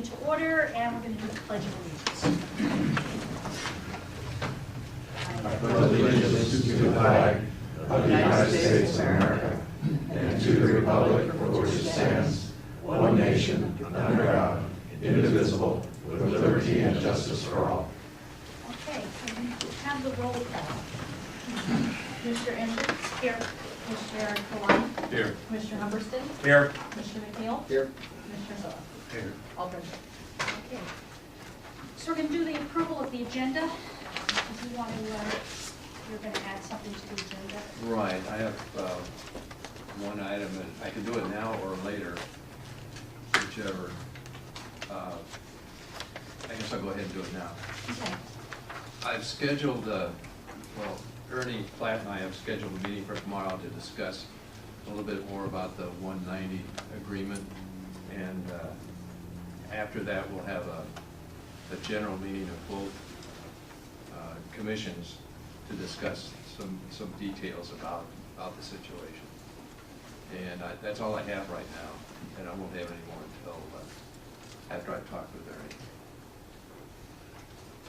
to order, and we're going to do the Pledge of Allegiance. I pledge allegiance to the flag of the United States of America and to the republic for which it stands, one nation, under God, indivisible, with liberty and justice for all. Okay, so we have the roll call. Mr. Ender? Here. Mr. Kalani? Here. Mr. Humberston? Here. Mr. McNeil? Here. Mr. Zilla? Here. All present. Okay. So we're going to do the approval of the agenda. If you want to, you're going to add something to the agenda. Right, I have one item, and I can do it now or later, whichever. I guess I'll go ahead and do it now. Okay. I've scheduled, well, Ernie Platt and I have scheduled a meeting for tomorrow to discuss a little bit more about the 190 agreement, and after that we'll have a general meeting of both commissions to discuss some details about the situation. And that's all I have right now, and I won't have any more until after I've talked with Ernie.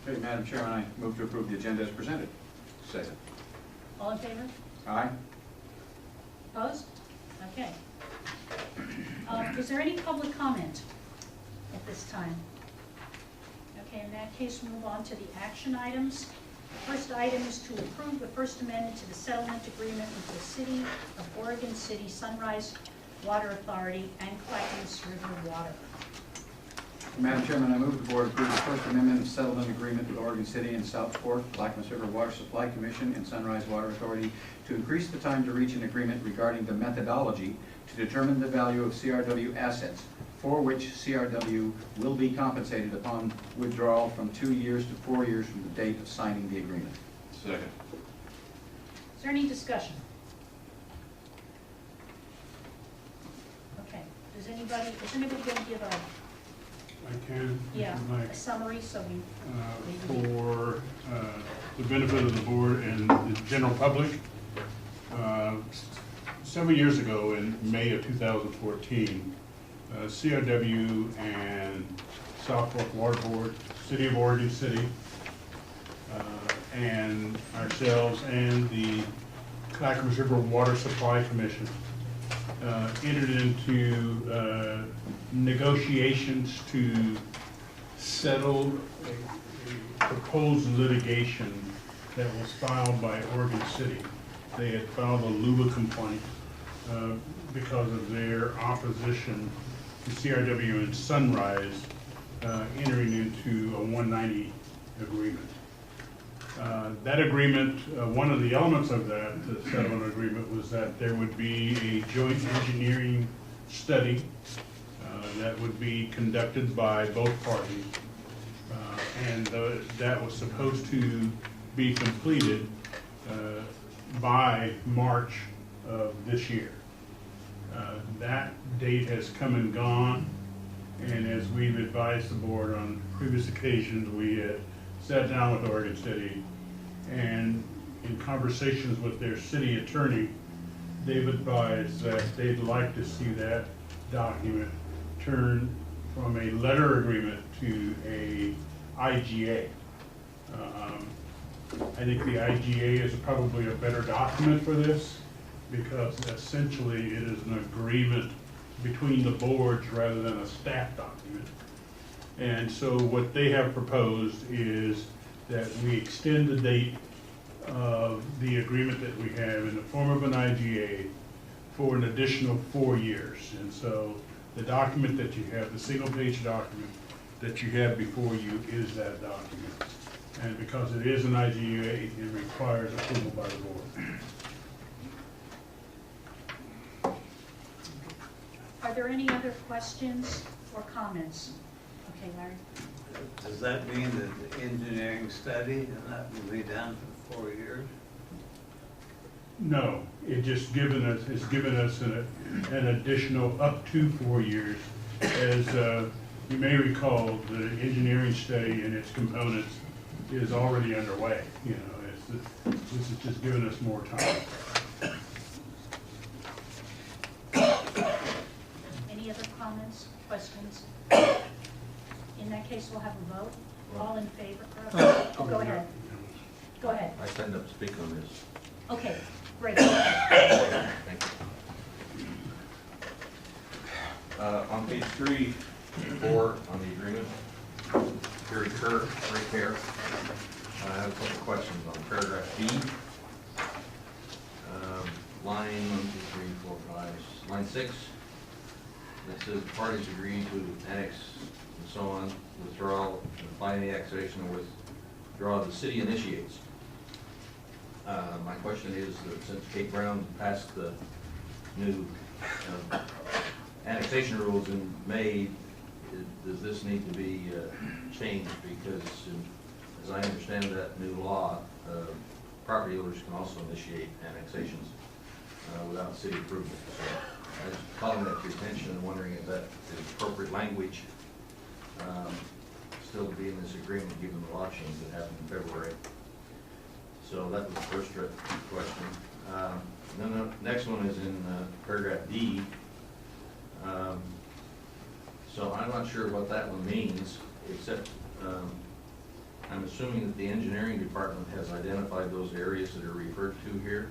Okay, Madam Chairman, I move to approve the agenda as presented. Second. All in favor? Aye. Opposed? Okay. Is there any public comment at this time? Okay, in that case, we'll move on to the action items. The first item is to approve the First Amendment to the settlement agreement with the City of Oregon City Sunrise Water Authority and Clackamas River Water. Madam Chairman, I move the board approve the First Amendment of Settlement Agreement with Oregon City and Southport, Clackamas River Water Supply Commission, and Sunrise Water Authority to increase the time to reach an agreement regarding the methodology to determine the value of CRW assets, for which CRW will be compensated upon withdrawal from 2 years to 4 years from the date of signing the agreement. Second. Is there any discussion? Okay. Is anybody going to give a I can. a summary so we For the benefit of the board and the general public, several years ago in May of 2014, CRW and Southport Water Board, City of Oregon City, and ourselves and the Clackamas River Water Supply Commission entered into negotiations to settle a proposed litigation that was filed by Oregon City. They had filed a LUBA complaint because of their opposition to CRW and Sunrise entering into a 190 agreement. That agreement, one of the elements of that settlement agreement was that there would be a joint engineering study that would be conducted by both parties, and that was supposed to be completed by March of this year. That date has come and gone, and as we've advised the board on previous occasions, we had sat down with Oregon City, and in conversations with their city attorney, they've advised that they'd like to see that document turn from a letter agreement to a IGA. I think the IGA is probably a better document for this because essentially it is an agreement between the boards rather than a staff document. And so what they have proposed is that we extend the date of the agreement that we have in the form of an IGA for an additional 4 years. And so the document that you have, the single-page document that you have before you is that document. And because it is an IGA, it requires approval by the board. Are there any other questions or comments? Okay, Larry. Does that mean that the engineering study and that will be done for 4 years? No, it's given us an additional up to 4 years. As you may recall, the engineering study and its components is already underway. You know, this is just giving us more time. Any other comments, questions? that case, we'll have a vote. All in favor? Oh, go ahead. Go ahead. I signed up to speak on this. Okay, great. Thank you. On page 3, 4 on the agreement, to recur, repair, I have a couple of questions on paragraph B. Line 1, 2, 3, 4, 5, line 6. It says the parties agree to annex and so on, withdrawal, apply the annexation or withdraw the city initiates. My question is that since Kate Brown passed the new annexation rules in May, does this need to be changed? Because as I understand that new law, property owners can also initiate annexations without city approval. So I was calling that to your attention and wondering if that is appropriate language still to be in this agreement given the law change that happened in February. So that was the first question. Then the next one is in paragraph D. So I'm not sure what that one means, except I'm assuming that the engineering department has identified those areas that are referred to here,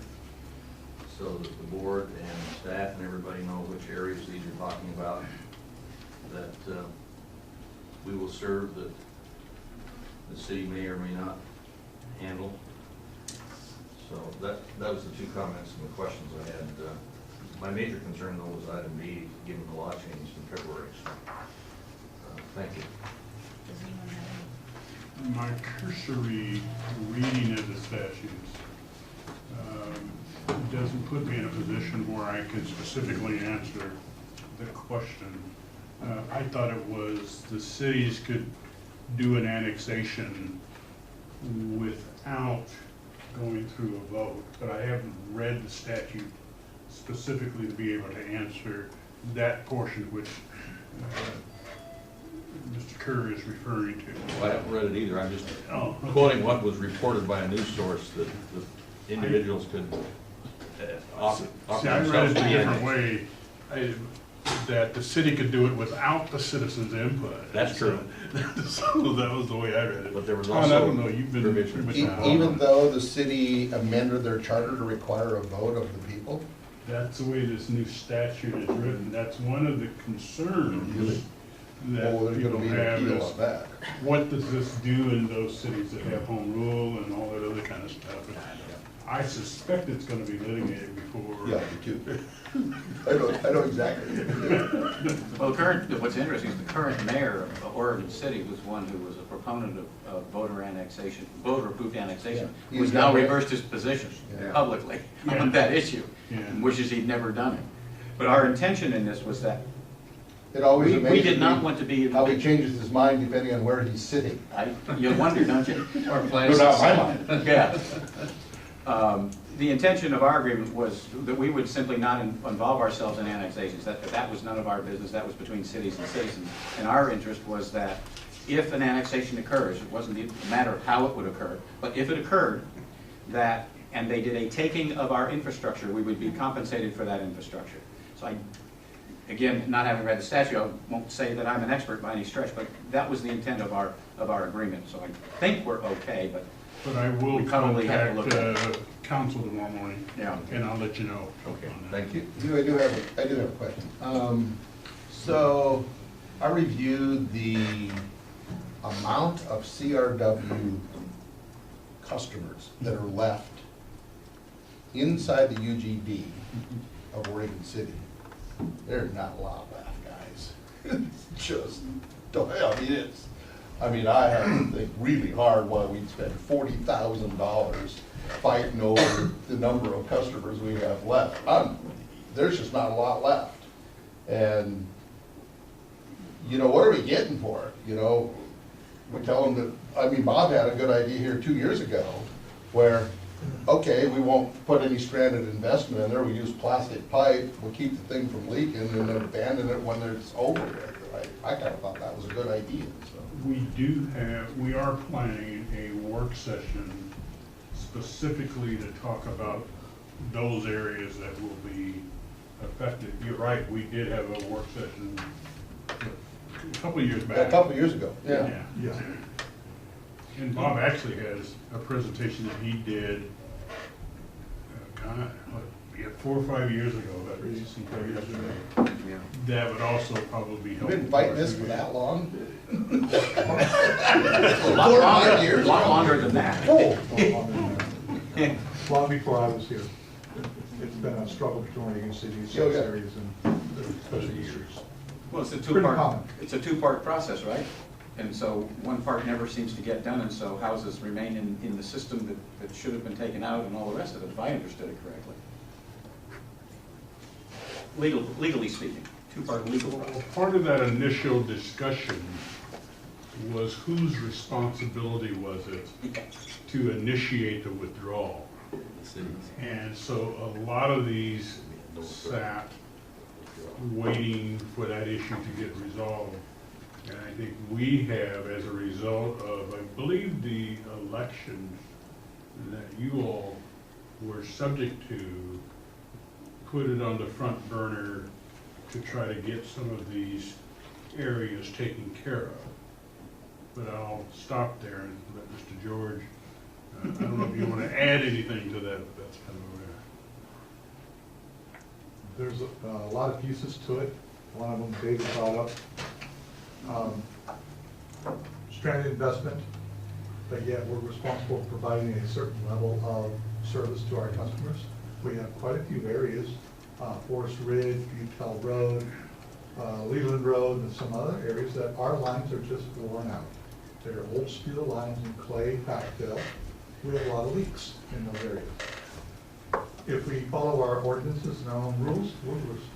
so that the board and staff and everybody know which areas these are talking about, that we will serve, that the city may or may not handle. So that was the two comments and the questions I had. My major concern though was item B, given the law change in February. So, thank you. Does anyone have any? My cursory reading of the statutes doesn't put me in a position where I can specifically answer the question. I thought it was the cities could do an annexation without going through a vote, but I haven't read the statute specifically to be able to answer that portion which Mr. Kerr is referring to. Well, I haven't read it either. I'm just Okay. quoting what was reported by a news source that the individuals could offer See, I read themselves it to a be different annexed. way, that the city could do it without the citizens' input. That's true. So that was the way I read it. But there was Ron, also I don't know, you've been provision. pretty much Even though the city amended their charter to require a vote of the people? That's the way this new statute is written. That's one of the concerns that Oh, there's people gonna be an have appeal is, on that. what does this do in those cities that have home rule and all that other kind of stuff? I suspect it's gonna be litigated before. Yeah, me too. I know exactly. Well, what's interesting is the current mayor of Oregon City was one who was a proponent of voter annexation, voter-approved annexation, Yeah. who's He's now got it. reversed his position Yeah. publicly Yeah. on that issue, Yeah. and wishes he'd never done it. But our intention in this was that It always we amazes did not me want to be. how he changes his mind depending on where he's sitting. You wonder, don't you? Or No, places. not my mind. Yeah. The intention of our agreement was that we would simply not involve ourselves in annexations, that was none of our business, that was between cities and citizens. And our interest was that if an annexation occurs, it wasn't a matter of how it would occur, but if it occurred, that, and they did a taking of our infrastructure, we would be compensated for that infrastructure. So again, not having read the statute, I won't say that I'm an expert by any stretch, but that was the intent of our agreement. So I think we're okay, but But I will We probably have to contact look council tomorrow morning. Yeah. And I'll let you know. Okay, on that. thank you. I do have a question. So I reviewed the amount of CRW customers that are left inside the UGD of Oregon City. There's not a lot left, guys. It's just, I mean, I have to think really hard why we'd spend $40,000 fighting over the number of customers we have left. There's just not a lot left. And, you know, what are we getting for it? You know, we tell them that, I mean, Bob had a good idea here 2 years ago where, okay, we won't put any stranded investment in there, we use plastic pipe, we'll keep the thing from leaking and then abandon it when it's over with. I kind of thought that was a good idea, so. We are planning a work session specifically to talk about those areas that will be affected. You're right, we did have a work session a a couple of years A back. couple of years ago, yeah. Yeah. And Bob actually has a presentation that he did, yeah, 4 or 5 years ago, about 4 years ago. Yeah. That would also probably We've help. been fighting this for that long? A lot 4 or 5 longer, years. a lot longer than that. Oh, Long before I was here. It's been a struggle between Union cities, Oh, yeah. areas, and especially districts. Well, it's a Pretty two-part, common. it's a two-part process, right? And so one part never seems to get done, and so houses remain in the system that should have been taken out and all the rest of it, if I understood it correctly. Legally speaking, two-part legal Well, process. part of that initial discussion was whose responsibility was it to initiate the withdrawal? And so a lot of these sat waiting for that issue to get resolved. And I think we have, as a result of, I believe, the election that you all were subject to, put it on the front burner to try to get some of these areas taken care of. But I'll stop there and let Mr. George, I don't know if you want to add anything to that, but that's kind of where. There's a lot of pieces to it. One of them David brought up. Stranded investment, but yet we're responsible for providing a certain level of service to our customers. We have quite a few areas, Forest Ridge, Butel Road, Leland Road, and some other areas that our lines are just worn out. They're old steel lines in clay backfill. We have a lot of leaks in those areas. If we follow our ordinances and our own rules,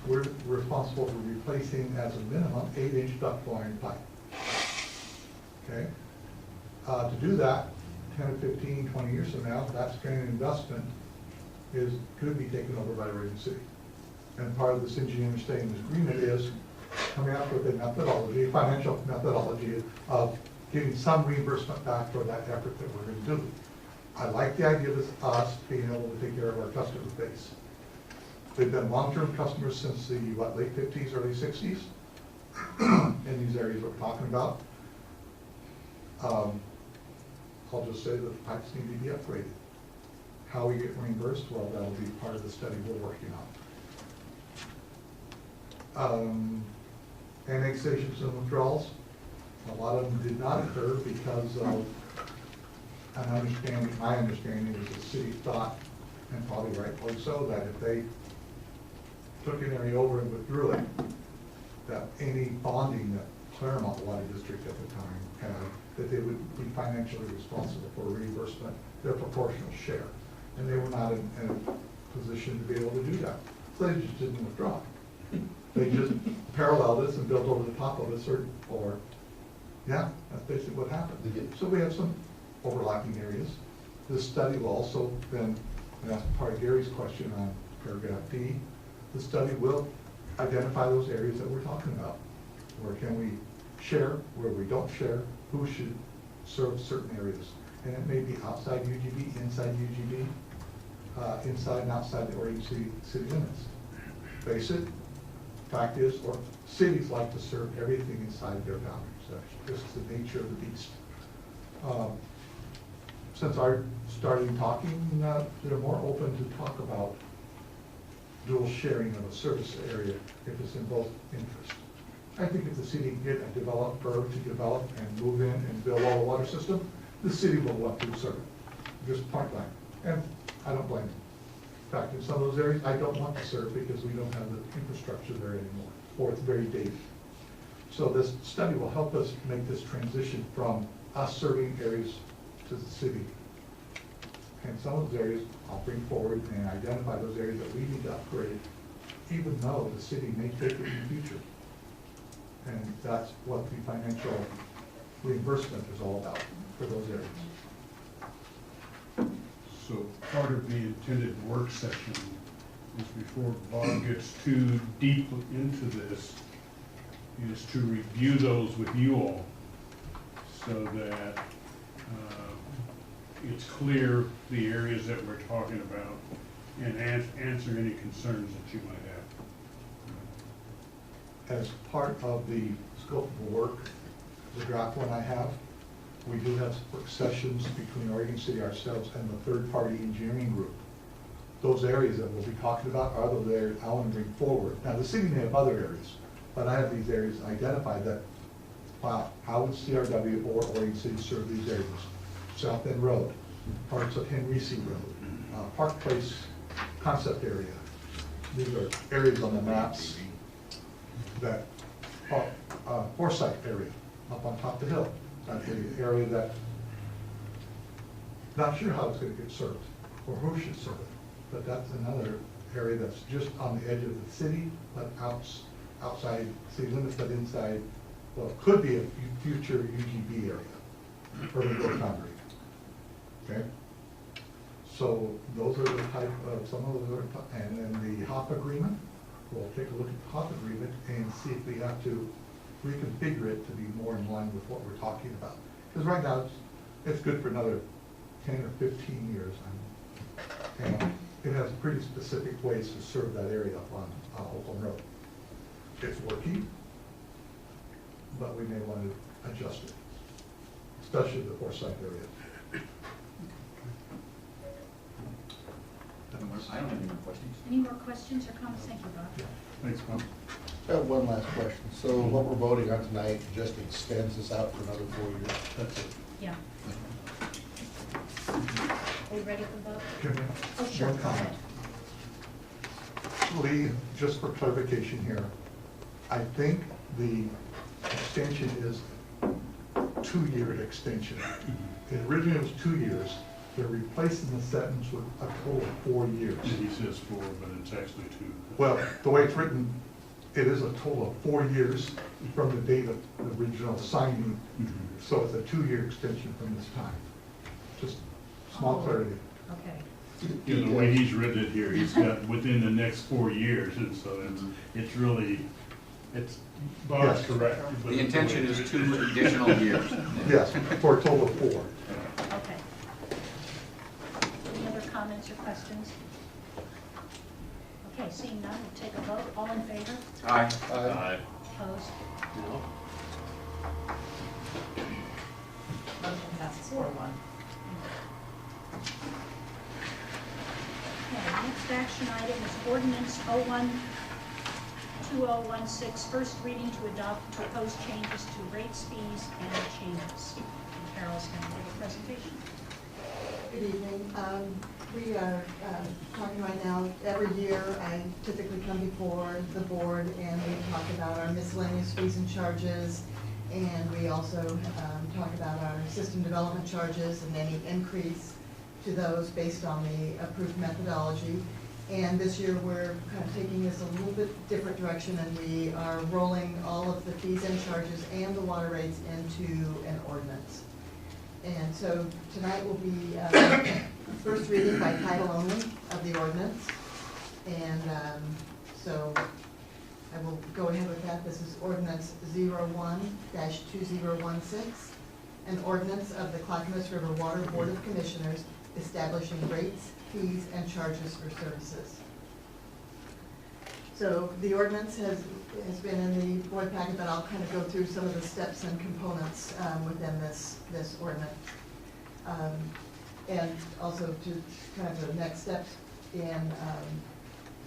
we're responsible for replacing as a minimum 8-inch duct line pipe. Okay? To do that, 10 or 15, 20 years from now, that stranded investment could be taken over by Oregon City. And part of this engineering study in this agreement is coming up with a methodology, financial methodology of getting some reimbursement back for that effort that we're going to do. I like the idea of us being able to take care of our customer base. They've been long-term customers since the, late 50s, early 60s, in these areas we're talking about. I'll just say that the pipes need to be upgraded. How we get reimbursed, well, that'll be part of the study we're working on. Annexations and withdrawals, a lot of them did not occur because of my understanding is the city thought, and probably rightfully so, that if they took an area over and withdrew it, that any bonding that Claremont Water District at the time had, that they would be financially responsible for reimbursement, their proportional share. And they were not in a position to be able to do that. So they just didn't withdraw. They just paralleled us and built over the top of us, or yeah, that's basically what happened. So we have some overlapping areas. This study will also then, and that's part of Gary's question on paragraph D, the study will identify those areas that we're talking about. Where can we share, where we don't share, who should serve certain areas. And it may be outside UGB, inside UGB, inside and outside the Oregon city limits. Face it, fact is, or cities like to serve everything inside their boundaries. That's just the nature of the beast. Since I started talking, they're more open to talk about dual sharing of a service area if it's in both interests. I think if the city can get a developer to develop and move in and build all the water system, the city will want to serve it, just point blank. And I don't blame them. In fact, in some of those areas, I don't want to serve because we don't have the infrastructure there anymore, or it's very dated. So this study will help us make this transition from us serving areas to the city. And some of those areas I'll bring forward and identify those areas that we need to upgrade, even though the city may take it in the future. And that's what the financial reimbursement is all about for those areas. So part of the intended work session is, before Bob gets too deep into this, is to review those with you all so that it's clear the areas that we're talking about and answer any concerns that you might as part of the scope of work, the draft one I have, we do have work sessions between Oregon City, ourselves, and the third-party engineering group. Those areas that we'll be talking about are those areas I want to bring forward. Now, the city may have other areas, but I have these areas identified that, wow, how would CRW or Oregon City serve these areas? South End Road, parts of Henry C. Road, Park Place concept area. These are areas on the maps that, Forsyth area, up on top of the hill. That's the area that, not sure how it's gonna get served, or who should serve it, but that's another area that's just on the edge of the city, but outside city limits, but inside, well, could be a future UGB area, urban growth boundary. Okay? So those are the type of, some of those are, and then the HOP agreement, we'll take a look at the HOP agreement and see if we have to reconfigure it to be more in line with what we're talking about. Because right now, it's good for another 10 or 15 years. And it has pretty specific ways to serve that area up on Oakland Road. It's working, but we may want to adjust it, especially the Forsyth area. I don't have any more questions. Any more questions or comments? Thank you, Bob. Thanks, Bob. I have one last question. So what we're voting on tonight just extends this out for another 4 years? That's it. Yeah. Are you ready for vote? Can we- Oh, sure, one go comment. ahead. Lee, just for clarification here, I think the extension is 2-year extension. Originally it was 2 years. They're replacing the sentence with a total of 4 years. He says 4, but it's actually 2. Well, the way it's written, it is a total of 4 years from the date of the original signing. So it's a 2-year extension from this time. Just small clarity. Okay. You know, the way he's written it here, he's got within the next 4 years, and so it's really, Bob's Yes. correct. but The intention is 2 additional years. Yes, for a total of 4. Okay. Any other comments or questions? Okay, seeing none, we'll take a vote. All in favor? Aye. Opposed? No? Motion passes 4-1. Okay, next action item is ordinance 01-2016, first reading to adopt proposed changes to rates, fees, and changes. And Carol's going to give a presentation. Good evening. We are talking right now, every year I typically come before the board and we talk about our miscellaneous fees and charges, and we also talk about our system development charges and any increase to those based on the approved methodology. And this year we're kind of taking this a little bit different direction, and we are rolling all of the fees and charges and the water rates into an ordinance. And so tonight will be first reading by title only of the ordinance. And so I will go ahead with that. This is ordinance 01-2016, an ordinance of the Clackamas River Water Board of Commissioners establishing rates, fees, and charges for services. So the ordinance has been in the board packet, but I'll kind of go through some of the steps and components within this ordinance. And also to kind of the next steps in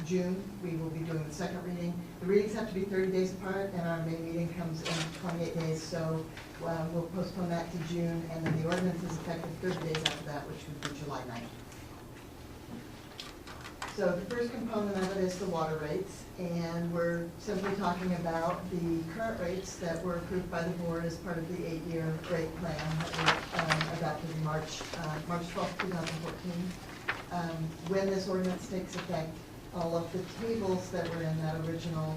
June, we will be doing the second reading. The readings have to be 30 days apart, and our May meeting comes in 28 days, so we'll postpone that to June, and then the ordinance is effective 30 days after that, which would be July 9th. So the first component of it is the water rates, and we're simply talking about the current rates that were approved by the board as part of the 8-year rate plan that we adopted in March 12, 2014. When this ordinance takes effect, all of the tables that were in that original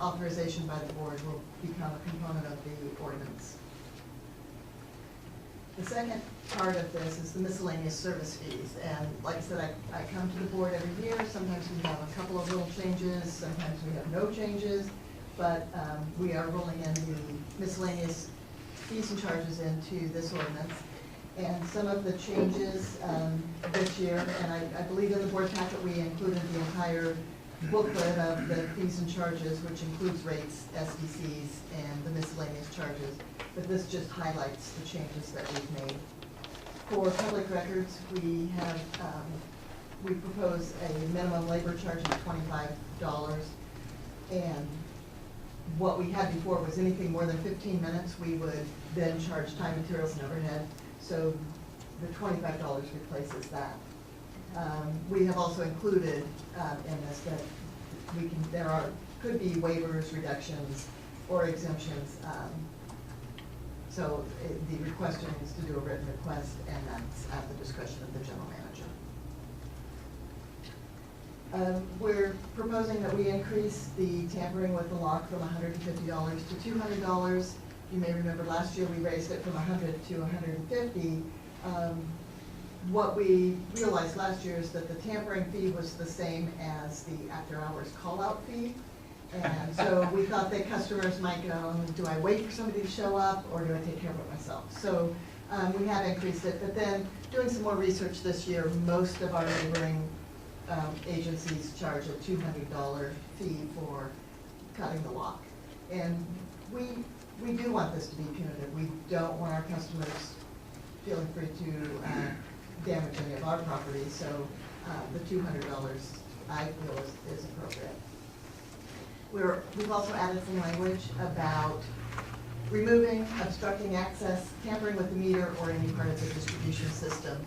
authorization by the board will become a component of the ordinance. The second part of this is the miscellaneous service fees, and like I said, I come to the board every year. Sometimes we have a couple of little changes, sometimes we have no changes, but we are rolling in the miscellaneous fees and charges into this ordinance. And some of the changes this year, and I believe in the board packet we included the entire booklet of the fees and charges, which includes rates, SDCs, and the miscellaneous charges. But this just highlights the changes that we've made. For public records, we have, we propose a minimum labor charge of $25. And what we had before was anything more than 15 minutes, we would then charge time, materials, and overhead. So the $25 replaces that. We have also included in this that we can, could be waivers, reductions, or exemptions. So the requester needs to do a written request, and that's at the discretion of the general manager. We're proposing that we increase the tampering with the lock from $150 to $200. You may remember last year we raised it from $100 to $150. What we realized last year is that the tampering fee was the same as the after-hours call-out fee. And so we thought that customers might go, do I wait for somebody to show up, or do I take care of it myself? So we have increased it, but then doing some more research this year, most of our neighboring agencies charge a $200 fee for cutting the lock. And we do want this to be punitive. We don't want our customers feeling free to damage any of our property, so the $200 I feel is appropriate. We've also added some language about removing, obstructing access, tampering with the meter, or any part of the distribution system.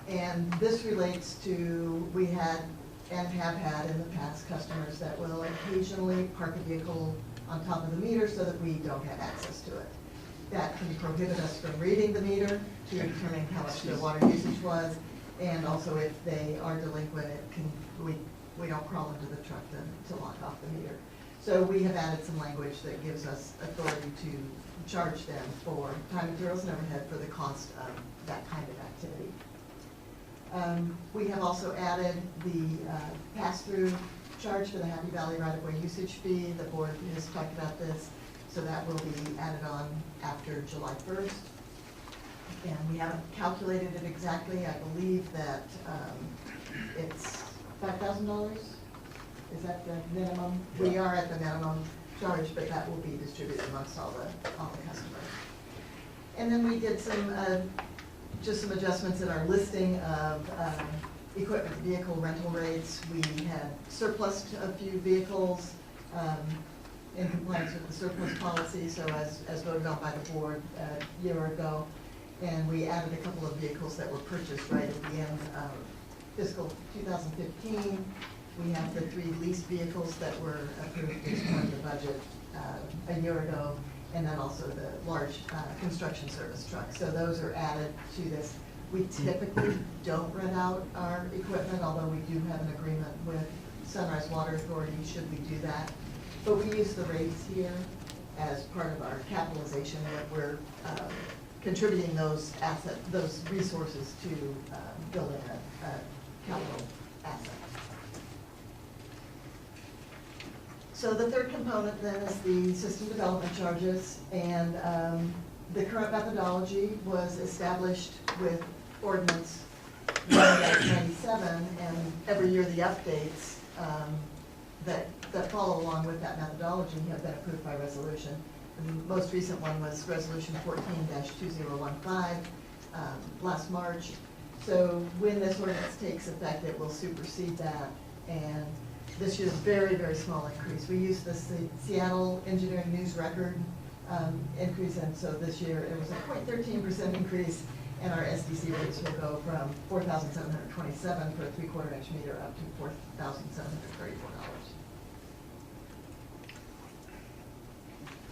And this relates to, we had and have had in the past customers that will occasionally park a vehicle on top of the meter so that we don't have access to it. That can prohibit us from reading the meter to determine how much their water usage was, and also if they are delinquent, we don't crawl into the truck to lock off the meter. So we have added some language that gives us authority to charge them for time, materials, and overhead for the cost of that kind of activity. We have also added the pass-through charge for the Happy Valley right-of-way usage fee. The board has talked about this, so that will be added on after July 1st. And we haven't calculated it exactly. I believe that it's $5,000. Is that the minimum? We are at the minimum charge, but that will be distributed amongst all the customers. And then we did some, just some adjustments in our listing of equipment vehicle rental rates. We had surplused a few vehicles in compliance with the surplus policy, so as voted on by the board a year ago. And we added a couple of vehicles that were purchased right at the end of fiscal 2015. We have the 3 leased vehicles that were approved as part of the budget a year ago, and then also the large construction service truck. So those are added to this. We typically don't rent out our equipment, although we do have an agreement with Sunrise Water Authority should we do that. But we use the rates here as part of our capitalization, that we're contributing those resources to building a capital asset. So the third component then is the system development charges, and the current methodology was established with ordinance 97, and every year the updates that follow along with that methodology have been approved by resolution. The most recent one was resolution 14-2015 last March. So when this ordinance takes effect, it will supersede that, and this year's very, very small increase. We used the Seattle Engineering News Record increase, and so this year it was a 0.13% increase, and our SDC rates will go from $4,727 for a 3/4 inch meter up to $4,734.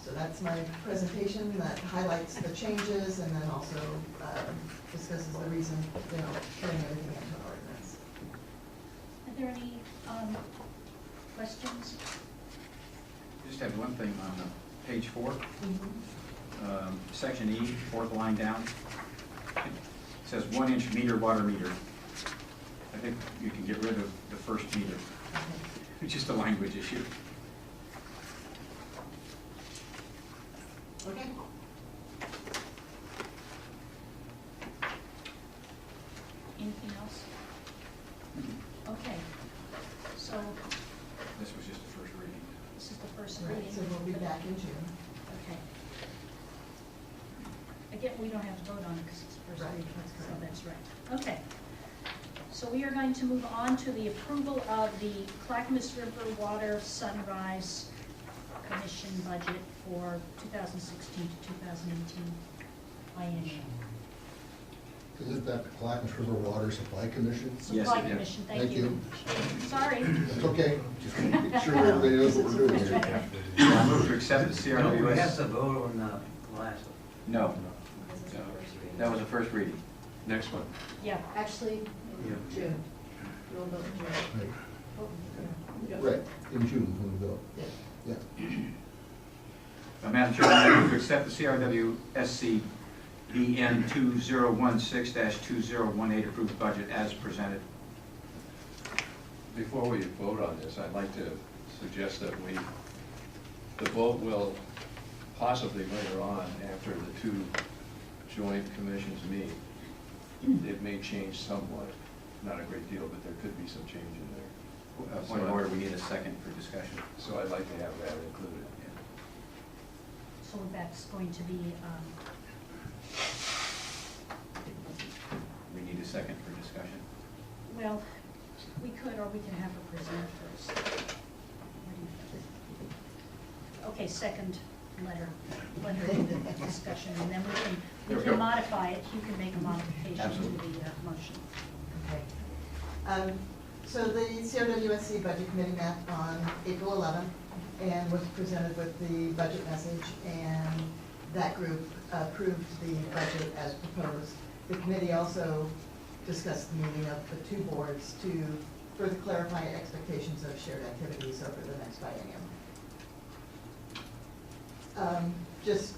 So that's my presentation that highlights the changes and then also discusses the reason, putting everything into an ordinance. Are there any questions? I just have one thing on page 4, section E, 4th line down. It says 1 inch meter, water meter. I think you can get rid of the first meter. It's just a language issue. Okay. Anything else? Okay. So Again, we don't have to vote on it because it's first Right, reading, that's so correct. that's right. Okay. So we are going to move on to the approval of the Clackamas River Water Sunrise Commission budget for 2016 to 2018 biennium. Isn't that the Clackamas River Water Supply Commission? Yes, Supply it is. Commission, thank Thank you. you. Sorry. It's okay, just make sure everybody knows what we're doing here. I move to accept the No, we have CRWS. to vote on the last one. No, This is the first reading. that was the first reading. Next one. Yeah, Actually, Yeah. June. You'll vote in June. Right. Oh, yeah. Right, in June when we go. Yeah. Yeah. Madam Chairman, I move to accept the CRWSC BN 2016-2018 approved budget as presented. Before we vote on this, I'd like to suggest that the vote will possibly later on, after the two joint commissions meet, it may change somewhat, not a great deal, but there could be some change in there. Point of order, we need a second for discussion. So I'd like to have that included. so that's going to be, We need a second for discussion. well, we could, or we can have her present first. What do you think? Okay, second letter of discussion, and then we There we can go. modify it. You can make a modification to Absolutely. the motion. Okay. So the CRWSC Budget Committee met on April 11th and was presented with the budget message, and that group approved the budget as proposed. The committee also discussed the meeting of the two boards to further clarify expectations of shared activities over the next biennium. Just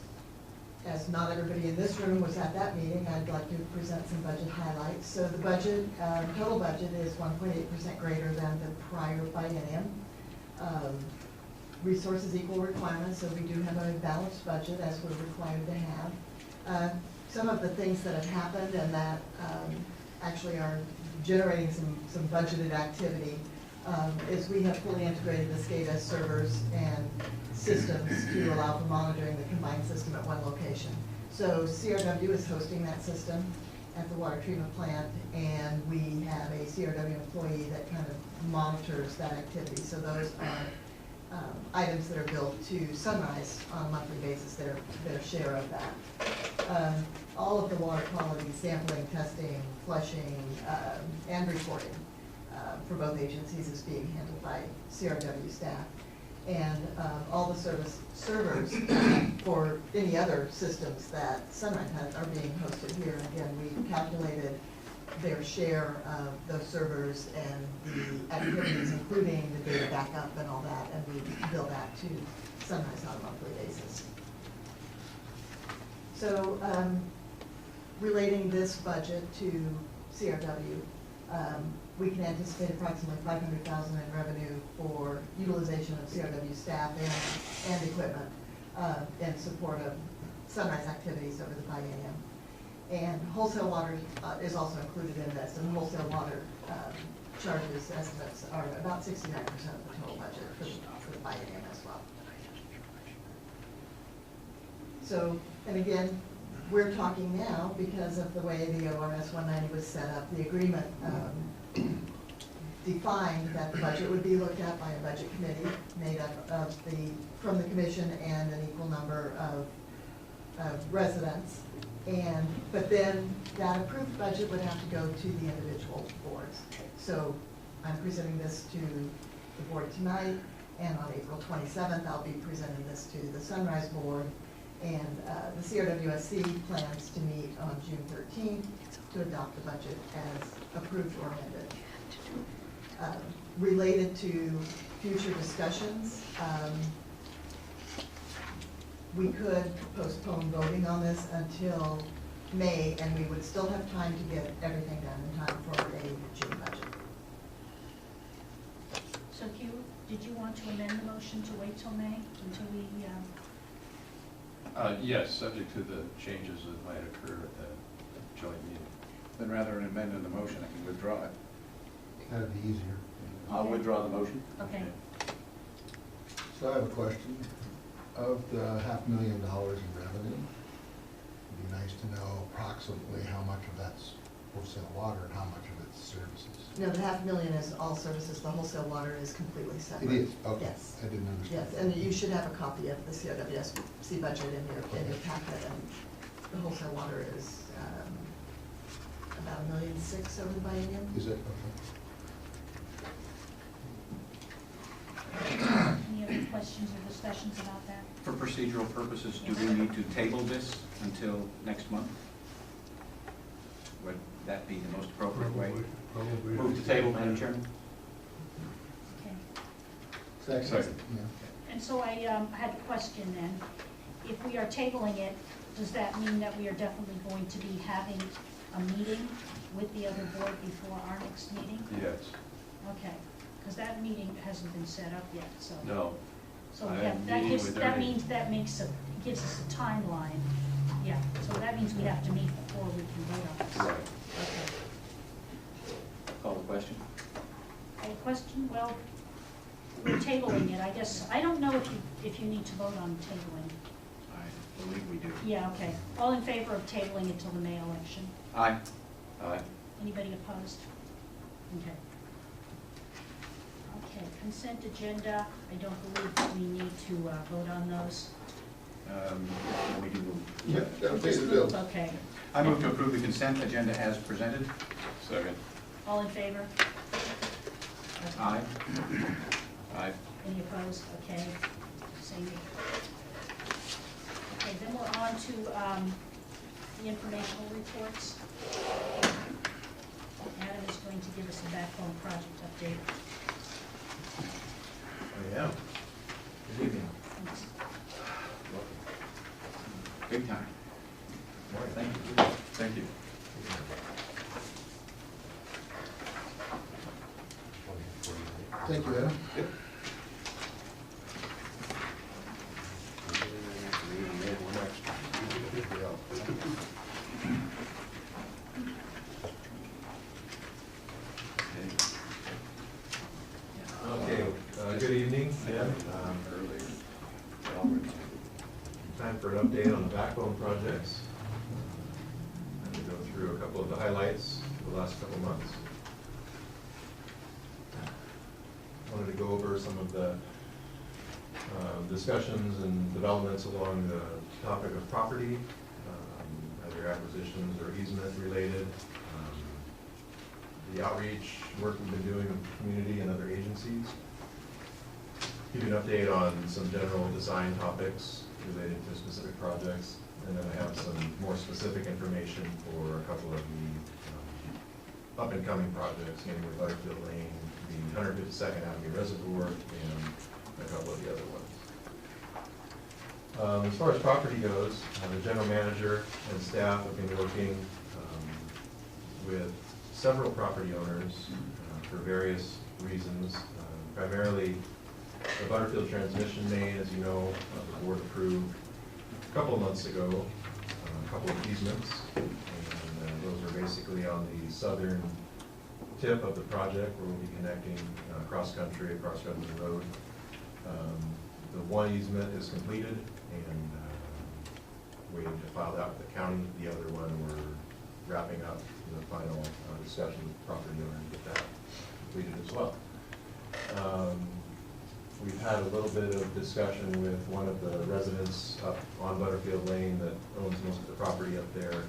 as not everybody in this room was at that meeting, I'd like to present some budget highlights. So the budget, total budget is 1.8% greater than the prior biennium. Resources equal requirements, so we do have a balanced budget as we're required to have. Some of the things that have happened and that actually are generating some budgeted activity is we have fully integrated the SCADA servers and systems to allow for monitoring the combined system at one location. So CRW is hosting that system at the water treatment plant, and we have a CRW employee that kind of monitors that activity. So those are items that are billed to Sunrise on a monthly basis, their share of that. All of the water quality sampling, testing, flushing, and reporting for both agencies is being handled by CRW staff. And all the servers for any other systems that Sunrise has are being hosted here. And again, we calculated their share of those servers and the activities, including the data backup and all that, and we bill that to Sunrise on a monthly basis. So relating this budget to CRW, we can anticipate approximately $500,000 in revenue for utilization of CRW staff and equipment in support of Sunrise activities over the biennium. And wholesale water is also included in this, and wholesale water charges estimates are about 69% of the total budget for the biennium as well. So, and again, we're talking now because of the way the ORS 190 was set up. The agreement defined that the budget would be looked at by a budget committee made up of from the commission and an equal number of residents. But then that approved budget would have to go to the individual boards. So I'm presenting this to the board tonight, and on April 27th, I'll be presenting this to the Sunrise Board. And the CRWSC plans to meet on June 13th to adopt the budget as approved or amended. Related to future discussions, we could postpone voting on this until May, and we would still have time to get everything done in time for a June budget. So did you want to amend the motion to wait till May, until we, Yes, subject to the changes that might occur at the joint meeting. Then rather than amend the motion, I can withdraw it. That'd be easier. I'll withdraw the motion. okay. So I have a question. Of the $500,000 in revenue, it'd be nice approximately how much of that's wholesale water and how much of it's services? No, the 500,000 is all services, the wholesale water is completely separate. It is, okay. Yes. I didn't understand. Yes, and you should have a copy of the COWSC budget in your packet, and the wholesale water is about $1.6 million over the biennium. Is it? Okay. Any other questions or discussions about that? For procedural purposes, do we need to table this until next month? Would that be the most appropriate way? Probably. Move to table, Madam Chairman? Okay. Second. Yeah. And so I had a question then. If we are tabling it, does that mean that we are definitely going to be having a meeting with the other board before our next meeting? Yes. Okay, because that meeting hasn't been set up yet, so. No. So I yeah, am that meeting gives, with that Ernie. means, that makes a, gives us a timeline. Yeah, so that means we have to meet before we can vote on this. Right. Okay. Call the question. Any question? Well, we're tabling it, I guess. I don't know if you need to vote on tabling. I believe we do. Yeah, okay. All in favor of tabling it till the May election? Aye. Aye. Anybody opposed? Okay. Okay, consent agenda, I don't believe that we need to vote on those. We do. Yep, gotta pay Just the move, bill. okay. I move to approve the consent agenda as presented. Second. All in favor? Aye. Aye. Any opposed? Okay, same. Okay, then we're on to the informational reports. Adam is going to give us a backbone project update. I am. Good evening. Thanks. Big time. Morning. Thank you. Thank you. Thank you, Adam. Okay, good evening again. Time for an update on the backbone projects. I'm going to go through a couple of the highlights of the last couple of months. Wanted to go over some of the discussions and developments along the topic of property, either acquisitions or easement related. The outreach work we've been doing with the community and other agencies. Give you an update on some general design topics related to specific projects, and then I have some more specific information for a couple of the up-and-coming projects, namely Butterfield Lane, the 152nd Avenue Reservoir, and a couple of the other ones. As far as property goes, the general manager and staff have been working with several property owners for various reasons, primarily the Butterfield transmission main, as you know, the board approved a couple of months ago, a couple of easements, and those are basically on the southern tip of the project where we'll be connecting cross-country across Redmond Road. The one easement is completed and waiting to file that with the county. The other one we're wrapping up the final discussion with the property owner to get that completed as well. We've had a little bit of discussion with one of the residents up on Butterfield Lane that owns most of the property up there,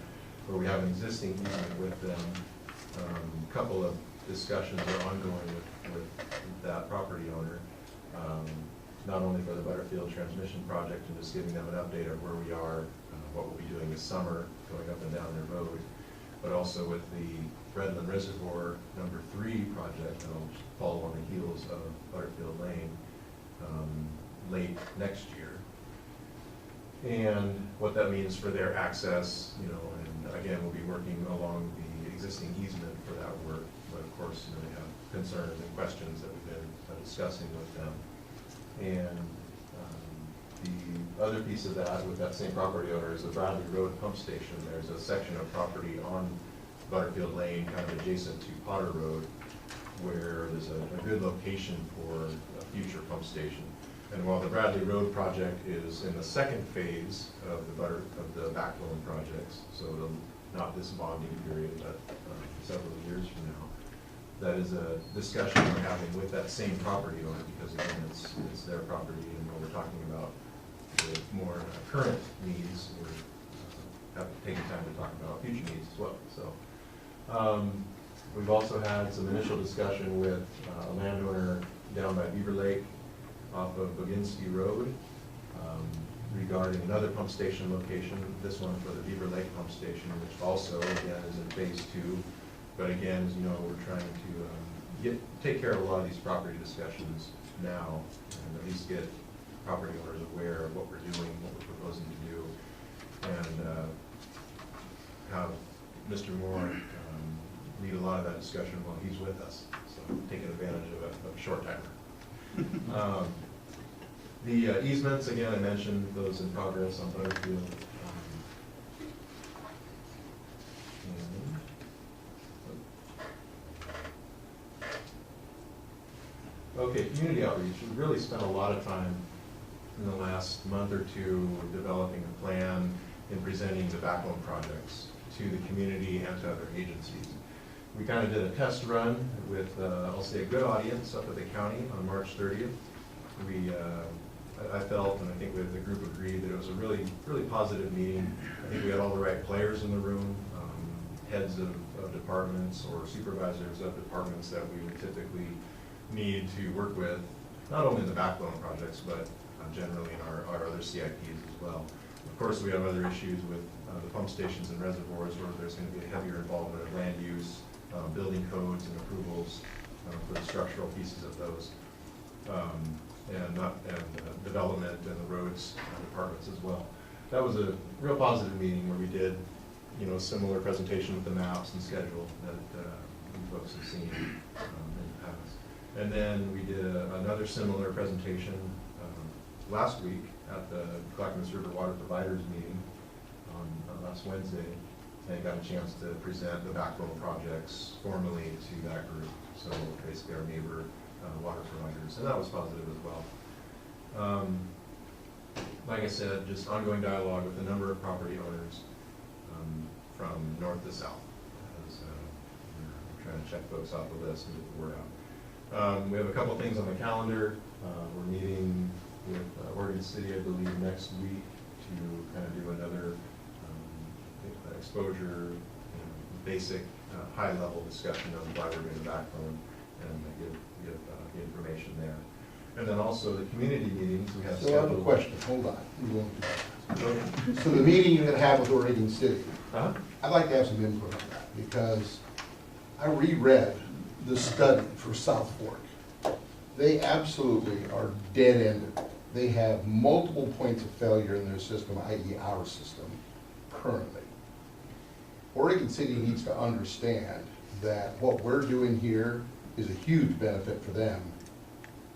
where we have an existing easement with them. A couple of discussions are ongoing with that property owner, not only for the Butterfield transmission project and just giving them an update of where we are, what we'll be doing this summer, going up and down their road, but also with the Redland Reservoir #3 project that'll follow on the heels of Butterfield Lane late next year. And what that means for their access, you know, and again, we'll be working along the existing easement for that work, but of course, you know, they have concerns and questions that we've been discussing with them. And the other piece of that with that same property owner is the Bradley Road pump station. There's a section of property on Butterfield Lane, kind of adjacent to Potter Road, where there's a good location for a future pump station. And while the Bradley Road project is in the second phase of the backbone projects, so it'll not this bonding period, but several years from now. That is a discussion we're having with that same property owner, because again, it's their property, and when we're talking about the more current needs, we're taking time to talk about future needs as well. So we've also had some initial discussion with a landowner down by Beaver Lake off of Boginski Road regarding another pump station location, this one for the Beaver Lake pump station, which also, again, is in phase 2. But again, as you know, we're trying to take care of a lot of these property discussions now, and at least get property owners aware of what we're doing, what we're proposing to do, and have Mr. Moore lead a lot of that discussion while he's with us, so taking advantage of a short timer. The easements, again, I mentioned those in progress on Butterfield. Okay, community outreach. We've really spent a lot of time in the last month or two developing a plan and presenting the backbone projects to the community and to other agencies. We kind of did a test run with, I'll say, a good audience up at the county on March 30th. I felt, and I think the group agreed, that it was a really, really positive meeting. I think we had all the right players in the room, heads of departments or supervisors of departments that we would typically need to work with, not only in the backbone projects, but generally in our other CIPs as well. Of course, we have other issues with the pump stations and reservoirs, where there's going to be a heavier involvement of land use, building codes and approvals for the structural pieces of those, and development and the roads departments as well. That was a real positive meeting where we did, a similar presentation with the maps and schedule that you folks have seen in the past. And then we did another similar presentation last week at the Clackamas River Water Providers meeting on last Wednesday, and got a chance to present the backbone projects formally to that group. So basically our neighbor water providers, and that was positive as well. Like I said, just ongoing dialogue with a number of property owners from north to south, as we're trying to check folks off the list and get the word out. We have a couple things on the calendar. We're meeting with Oregon City, I believe, next week to kind of do another exposure, basic high-level discussion of why we're doing the backbone and give the information there. And then also the community meetings we have. So I have a question, hold on. We won't do that. So the meeting you're gonna have with Oregon City, I'd like to have some input on that, because I reread the study for South Fork. They absolutely are dead-ended. They have multiple points of failure in their system, i.e. our system, currently. Oregon City needs to understand that what we're doing here is a huge benefit for them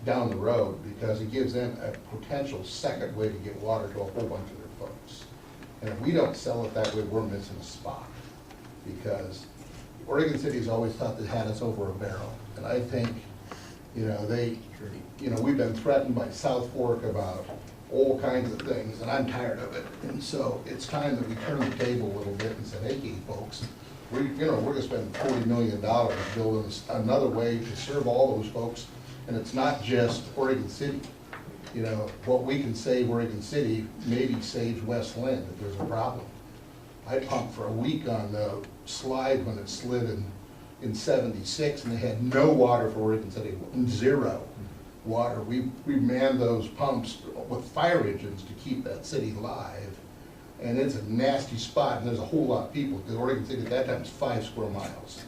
down the road, because it gives them a potential second way to get water to a whole bunch of their folks. And if we don't sell it that way, we're missing a spot, because Oregon City's always thought they had us over a barrel. And I think, we've been threatened by South Fork about all kinds of things, and I'm tired of it. And so it's time that we turn the table a little bit and said, hey, folks, we're gonna spend $40 million building another way to serve all those folks. And it's not just Oregon City. What we can save Oregon City maybe saves West Linn if there's a problem. I pumped for a week on the slide when it slid in 76, and they had no water for Oregon City, zero water. We manned those pumps with fire engines to keep that city live. And it's a nasty spot, and there's a whole lot of people, because Oregon City at that time was 5 square miles.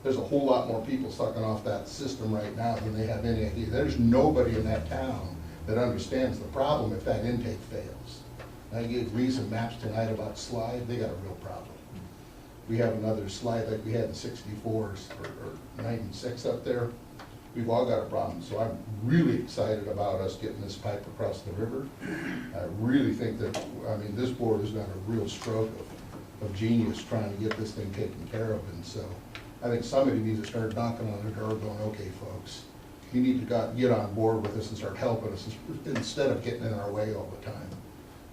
There's a whole lot more people sucking off that system right now than they have any idea. There's nobody in that town that understands the problem if that intake fails. I gave Lee some maps tonight about slide. They got a real problem. We have another slide like we had in 64s or 96 up there. We've all got a problem. So I'm really excited about us getting this pipe across the river. I really think that, this board has done a real stroke of genius trying to get this thing taken care of. And so I think somebody needs to start knocking on their door going, okay, folks, you need to get on board with us and start helping us instead of getting in our way all the time.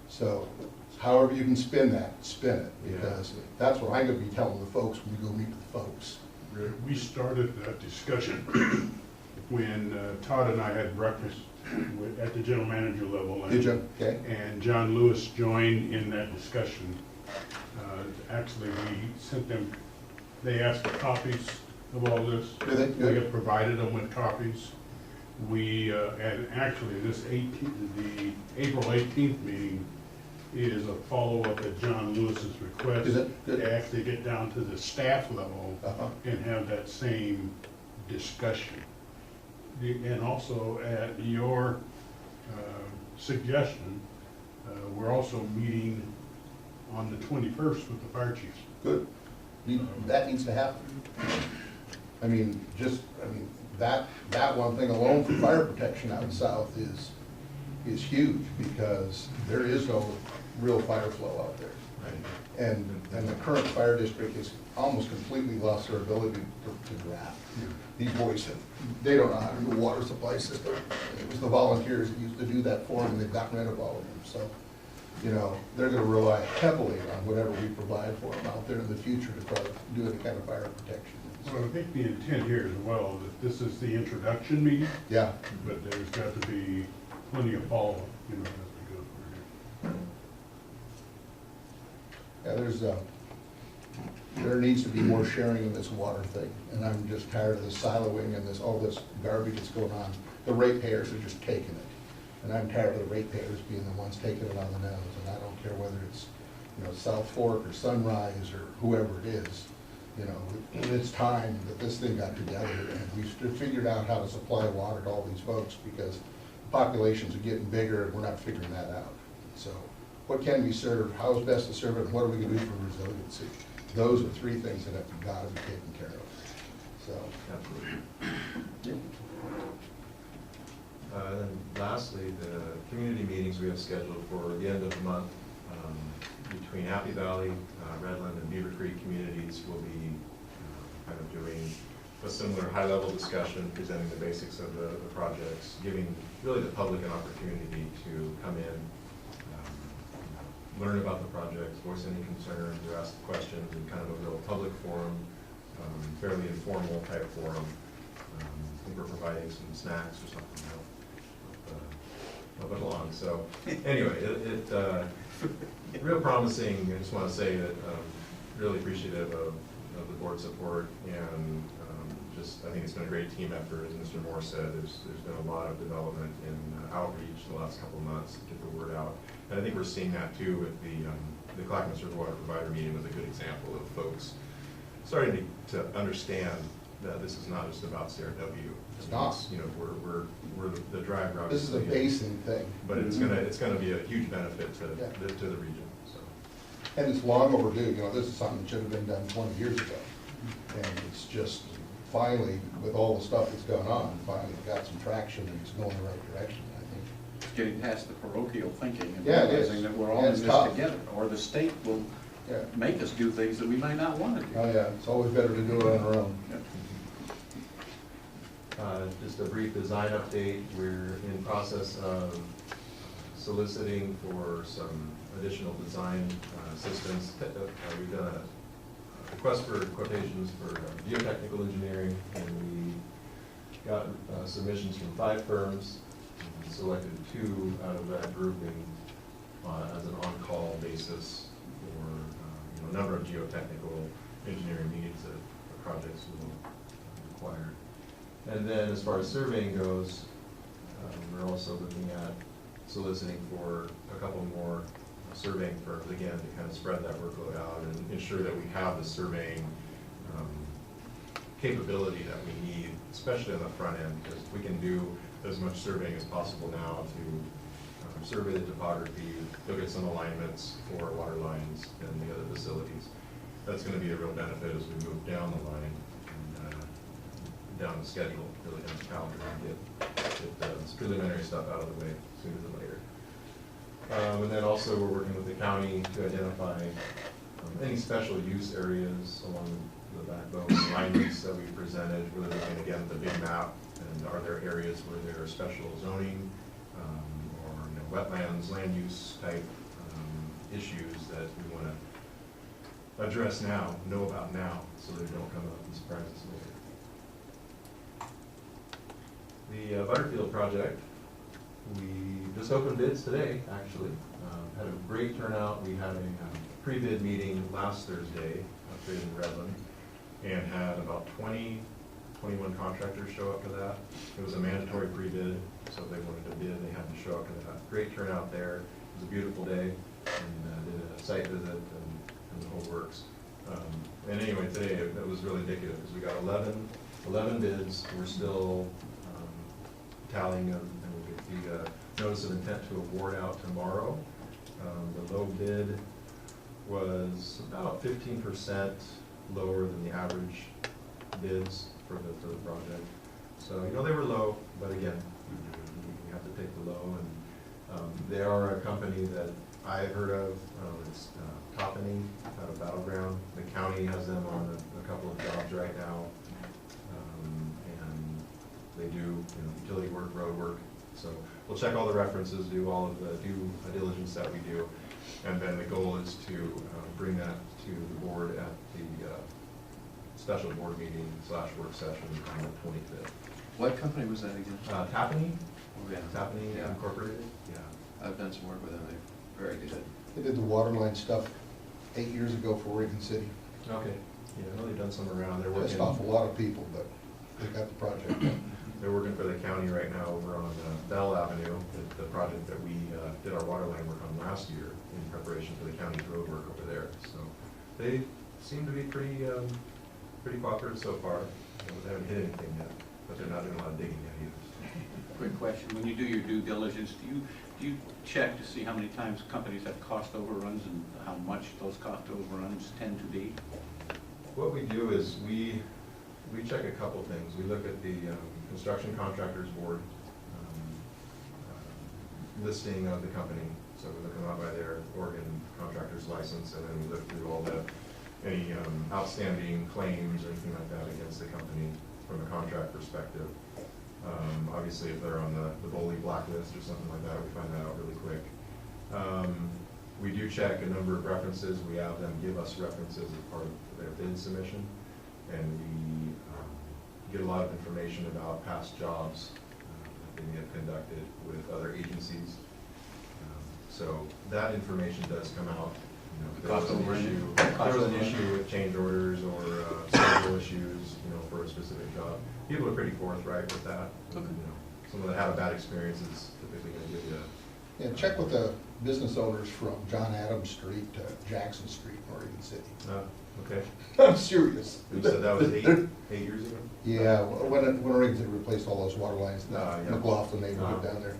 So however you can spin that, spin it, because that's what I'm gonna be telling the folks when we go meet with the folks. We started that discussion when Todd and I had breakfast at the general manager level. Did you? Okay. And John Lewis joined in that discussion. Actually, we sent them, they asked for copies of all this. Did they? We have provided them with copies. We, and actually, the April 18th meeting is a follow-up at John Lewis's request. Is it? Good. To actually get down to the staff level and have that same discussion. And also at your suggestion, we're also meeting on the 21st with the fire chiefs. Good. That needs to happen. I mean, that one thing alone for fire protection out south is huge, because there is no real fire flow out there. And the current fire district has almost completely lost their ability to draft. These boys they don't know how to do a water supply system. It was the volunteers that used to do that for them, they've gotten rid of all of them. So, you know, they're gonna rely heavily on whatever we provide for them out there in the future to try to do any kind of fire protection. Well, I think the intent here as well, that this is the introduction meeting, Yeah, but there's got to be plenty of follow-up, you know, as we go through here. yeah, there needs to be more sharing in this water thing, and I'm just tired of this siloing and all this garbage that's going on. The ratepayers are just taking it, and I'm tired of the ratepayers being the ones taking it on the nose, and I don't care whether it's, you know, South Fork or Sunrise or whoever it is. You know, it's time that this thing got together and we figured out how to supply water to all these folks, because populations are getting bigger and we're not figuring that out. So what can we serve, how is best to serve it, and what are we gonna do for resiliency? Those are three things that have got to be taken care of. So. Absolutely. Then lastly, the community meetings we have scheduled for the end of the month between Happy Valley, Redland, and Beaver Creek communities will be kind of doing a similar high-level discussion, presenting the basics of the projects, giving really the public an opportunity to come in, learn about the projects, voice any concerns, or ask questions in kind of a real public forum, fairly informal type forum. I think we're providing some snacks or something to help it along. So anyway, real promising. I just want to say that really appreciative of the board support, and I think it's been a great team effort. As Mr. Moore said, there's been a lot of development in outreach the last couple of months to get the word out. And I think we're seeing that too with the Clackamas River Water Provider meeting was a good example of folks starting to understand that this is not just about CRW. It's not. You know, we're the driver. This is a basin thing. But it's gonna be a huge benefit to the region. So. And it's long overdue. You know, this is something that should have been done 20 years ago. And it's just finally, with all the stuff that's going on, finally got some traction and it's going in the right direction, I think. It's getting past the parochial thinking and Yeah, it is. realizing that we're all Yeah, in it's this tough. together, or the state will make us do things that we might not want to do. Oh, yeah, it's always better to do it on our own. Just a brief design update. We're in process of soliciting for some additional design assistance. We've done a request for quotations for geotechnical engineering, and we got submissions from 5 firms. We selected 2 out of that grouping as an on-call basis for a number of geotechnical engineering needs that the projects will require. And then as far as surveying goes, we're also looking at soliciting for a couple more surveying firms, again, to kind of spread that workload out and ensure that we have the surveying capability that we need, especially on the front end, because we can do as much surveying as possible now to survey the topography, look at some alignments for water lines and the other facilities. That's going to be a real benefit as we move down the line and down the schedule, really down the calendar, and get this preliminary stuff out of the way sooner than later. And then also we're working with the county to identify any special use areas along the backbone alignments that we presented, really looking again at the big map, and are there areas where there are special zoning or wetlands, land use type issues that we want to address now, know about now, so they don't come up and surprise us later. The Butterfield project, we just opened bids today, actually. Had a great turnout. We had a pre-bid meeting last Thursday up there in Redland, and had about 21 contractors show up for that. It was a mandatory pre-bid, so if they wanted to bid, they had to show up to that. Great turnout there. It was a beautiful day, and did a site visit and the whole works. And anyway, today it was really indicative, because we got 11 bids. We're still tallying them, and we'll get the notice of intent to award out tomorrow. The low bid was about 15% lower than the average bids for the project. So, you know, they were low, but again, we have to take the low, and they are a company that I've heard of. It's Toppany out of Battleground. The county has them on a couple of jobs right now, and they do, you know, utility work, road work. So we'll check all the references, do all of the due diligence that we do, and then the goal is to bring that to the board at the special board meeting / work session on the 25th. What company was that again? Tappany? Oh, yeah. Tappany Yeah. Incorporated? Yeah. I've done some work with them, they're very good. They did the water line stuff 8 years ago for Oregon City. Okay. Yeah, I know they've done some around. They're working. Pissed off a lot of people, but they got the project done. They're working for the county right now over on Bell Avenue, the project that we did our water line work on last year in preparation for the county's road work over there. So they seem to be pretty cooperative so far. They haven't hit anything yet, but they're not doing a lot of digging yet either. Quick question, when you do your due diligence, do you check to see how many times companies have cost overruns and how much those cost overruns tend to be? What we do is we check a couple things. We look at the Construction Contractors Board listing of the company. So we look them up by their Oregon contractor's license, and then we look through all any outstanding claims or anything like that against the company from a contract perspective. Obviously, if they're on the BOLI blacklist or something like that, we find that out really quick. We do check a number of references. We have them give us references as part of their bid submission, and we get a lot of information about past jobs that they have conducted with other agencies. So that information does come out. You know, if there was an issue with change orders or schedule issues, you know, for a specific job. People are pretty forthright with that. Okay. You know, someone that had a bad experience is typically going to give you a. Yeah, check with the business owners from John Adams Street to Jackson Street in Oregon City. Okay. I'm serious. You said that was eight years ago? Yeah, when Oregon City replaced all those water lines in the Yeah. McLaughlin neighborhood down there.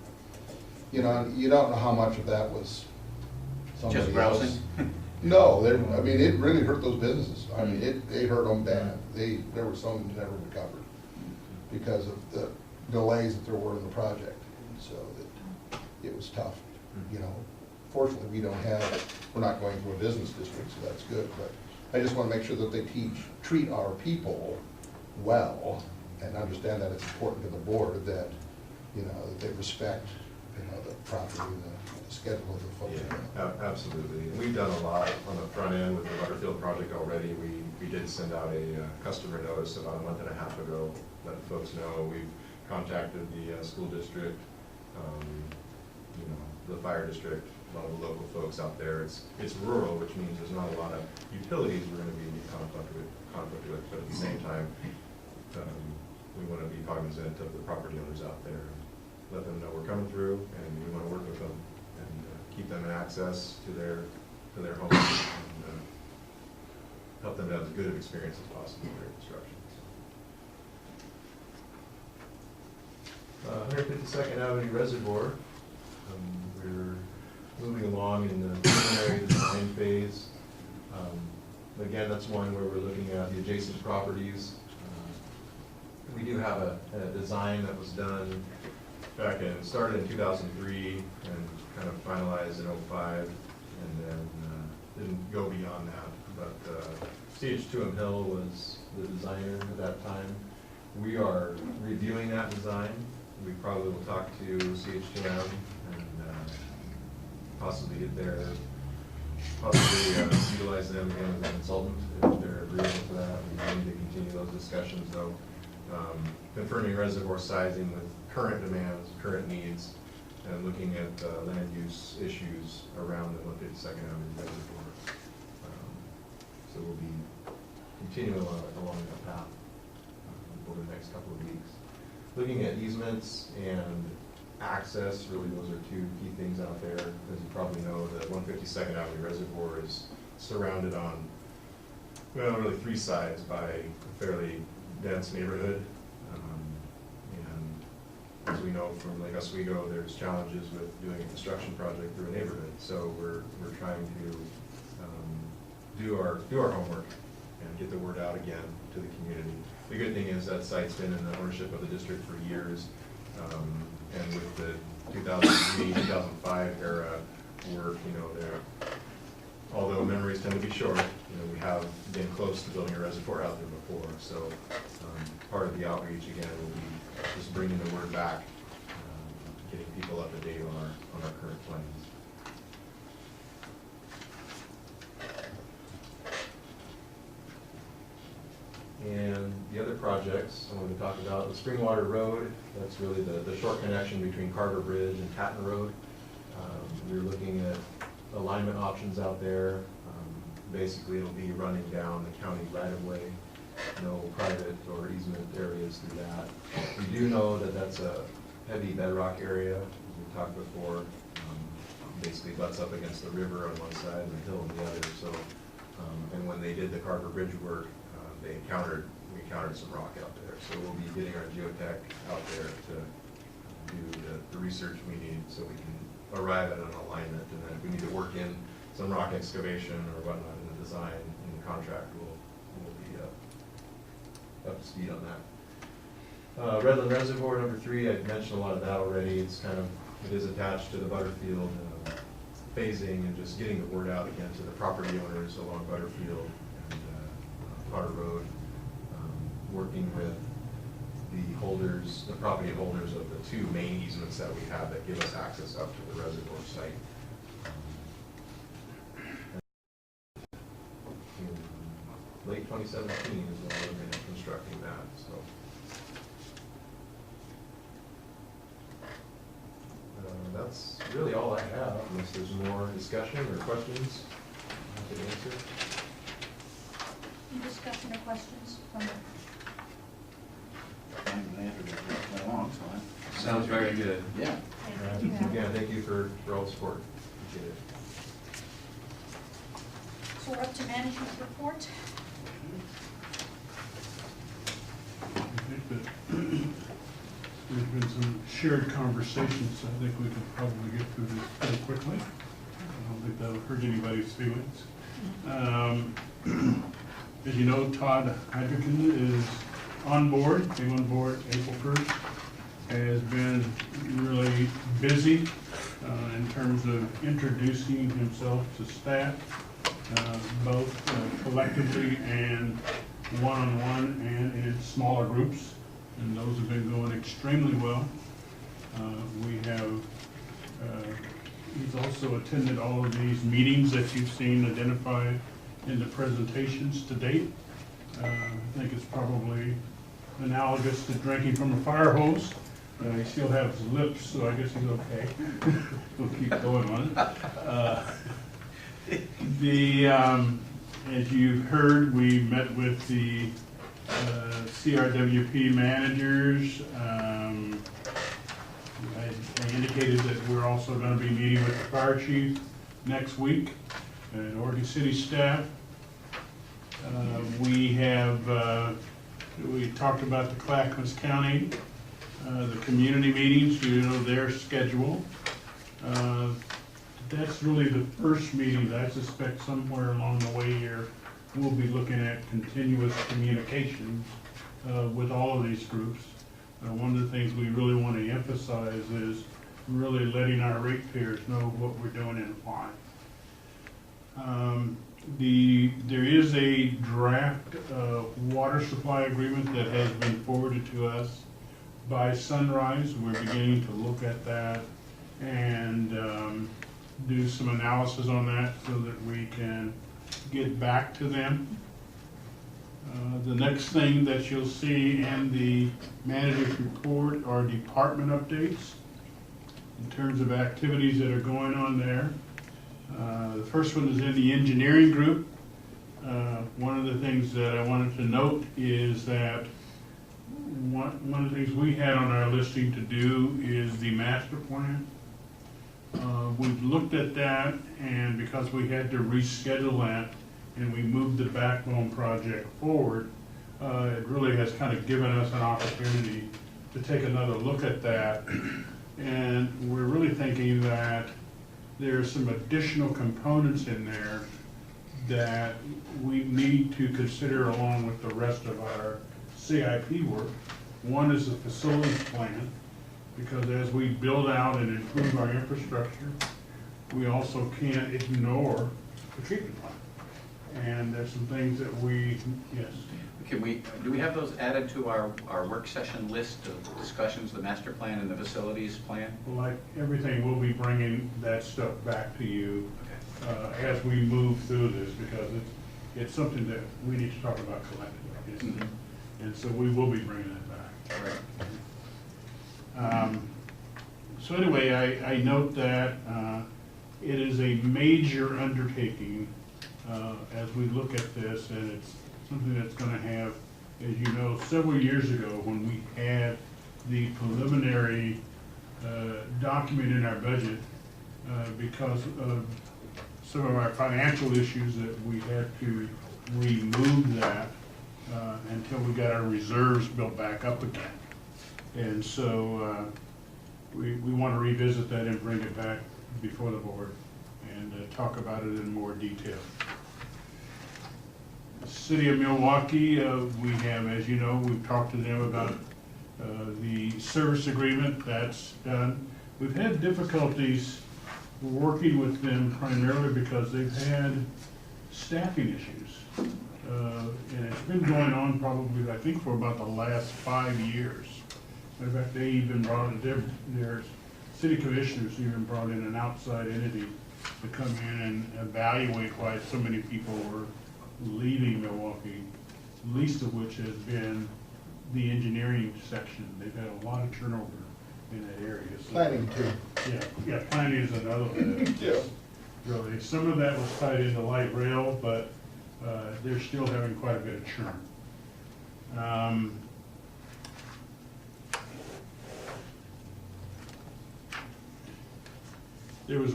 You know, you don't know how much of that was somebody Just browsing? else. No, I mean, it really hurt those businesses. I mean, it hurt them bad. There were some that never recovered because of the delays that there were in the project. So that it was tough, you know. Fortunately, we're not going through a business district, so that's good. But I just want to make sure that they treat our people well and understand that it's important to the board that, you know, that they respect, you know, the property, the schedule of the folks. Yeah, absolutely. And we've done a lot on the front end with the Butterfield project already. We did send out a customer notice about a month and a half ago, letting folks know. We've contacted the school district, you know, the fire district, a lot of the local folks out there. It's rural, which means there's not a lot of utilities we're going to be in conflict with, but at the same time, we want to be cognizant of the property owners out there. Let them know we're coming through, and we want to work with them and keep them in access to their homes and help them to have as good of experience as possible with their construction. 152nd Avenue Reservoir. We're moving along in the preliminary design phase. Again, that's one where we're looking at the adjacent properties. We do have a design that was done started in 2003 and kind of finalized in 2005, and then didn't go beyond that. But CH2M Hill was the designer at that time. We are reviewing that design. We probably will talk to CH2M and possibly get their possibly utilize them again as a consultant if they're agreeable to that. We need to continue those discussions though. Confirming reservoir sizing with current demands, current needs, and looking at land use issues around the 152nd Avenue reservoir. So we'll be continuing along that path over the next couple of weeks. Looking at easements and access, really those are two key things out there. As you probably know, the 152nd Avenue reservoir is surrounded on, well, really three sides by a fairly dense neighborhood. And as we know from Lake Oswego, there's challenges with doing a construction project through a neighborhood. So we're trying to do our homework and get the word out again to the community. The good thing is that site's been in the ownership of the district for years, and with the 2003, 2005 era work, although memories tend to be short, we have been close to building a reservoir out there before. So part of the outreach again will be just bringing the word back, getting people up to date on our current plans. And the other projects I wanted to talk about, the Springwater Road, that's really the short connection between Carver Bridge and Tatton Road. We're looking at alignment options out there. Basically, it'll be running down the county right-of-way, no private or easement areas through that. We do know that that's a heavy bedrock area, as we talked before. Basically butts up against the river on one side and the hill on the other. So, and when they did the Carver Bridge work, we encountered some rock out there. So we'll be getting our geotech out there to do the research we need so we can arrive at an alignment. And then if we need to work in some rock excavation or whatnot in the design, in the contract, we'll be up to speed on that. Redland Reservoir, number 3, I've mentioned a lot of that already. It is attached to the Butterfield phasing and just getting the word out again to the property owners along Butterfield and Potter Road, working with the property holders of the 2 main easements that we have that give us access up to the reservoir site. In late 2017 is when we're looking at constructing that. So that's really all I have, unless there's more discussion or questions I can answer. Any discussion or questions from the Sounds very good. Yeah. Again, thank you for all the support. Appreciate it. So we're up to management report. I think that there's been some shared conversations, so I think we can probably get through this pretty quickly. I don't think that'll hurt anybody's feelings. As you know, Todd Hydrican is on board, came on board April 1st, has been really busy in terms of introducing himself to staff, both collectively and one-on-one and in smaller groups, and those have been going extremely well. He's also attended all of these meetings that you've seen identified in the presentations to date. I think it's probably analogous to drinking from a fire hose. He still has his lips, so I guess he's okay. We'll keep going on it. As you've heard, we met with the CRWP managers. I indicated that we're also going to be meeting with the fire chief next week and Oregon City staff. We talked about the Clackamas County, the community meetings, their schedule. That's really the first meeting that I suspect somewhere along the way here we'll be looking at continuous communication with all of these groups. One of the things we really want to emphasize is really letting our ratepayers know what we're doing and why. There is a draft water supply agreement that has been forwarded to us by Sunrise. We're beginning to look at that and do some analysis on that so that we can get back to them. The next thing that you'll see in the manager's report are department updates in terms of activities that are going on there. The first one is in the engineering group. One of the things that I wanted to note is that one of the things we had on our listing to do is the master plan. We've looked at that, and because we had to reschedule that and we moved the backbone project forward, it really has kind of given us an opportunity to take another look at that. And we're really thinking that there's some additional components in there that we need to consider along with the rest of our CIP work. One is the facilities plan, because as we build out and improve our infrastructure, we also can't ignore the treatment plant. And there's some things that we, yes. Do we have those added to our work session list of discussions, the master plan and the facilities plan? Like everything, we'll be bringing that stuff back to you as we move through this, because it's something that we need to talk about collectively. Mm-hmm. And so we will be bringing that back. Right. So anyway, I note that it is a major undertaking as we look at this, and it's something that's going to have, as you know, several years ago when we had the preliminary document in our budget, because of some of our financial issues, that we had to remove that until we got our reserves built back up again. And so we want to revisit that and bring it back before the board and talk about it in more detail. The City of Milwaukee, we have, as you know, we've talked to them about the service agreement. That's done. We've had difficulties working with them primarily because they've had staffing issues. And it's been going on probably, I think, for about the last 5 years. In fact, they even brought in, their city commissioners even brought in an outside entity to come in and evaluate why so many people were leaving Milwaukee, least of which has been the engineering section. They've had a lot of turnover in that area. So, Planning too. Yeah, planning is another one. Yeah. Really, some of that was tied into light rail, but they're still having quite a bit of churn. There was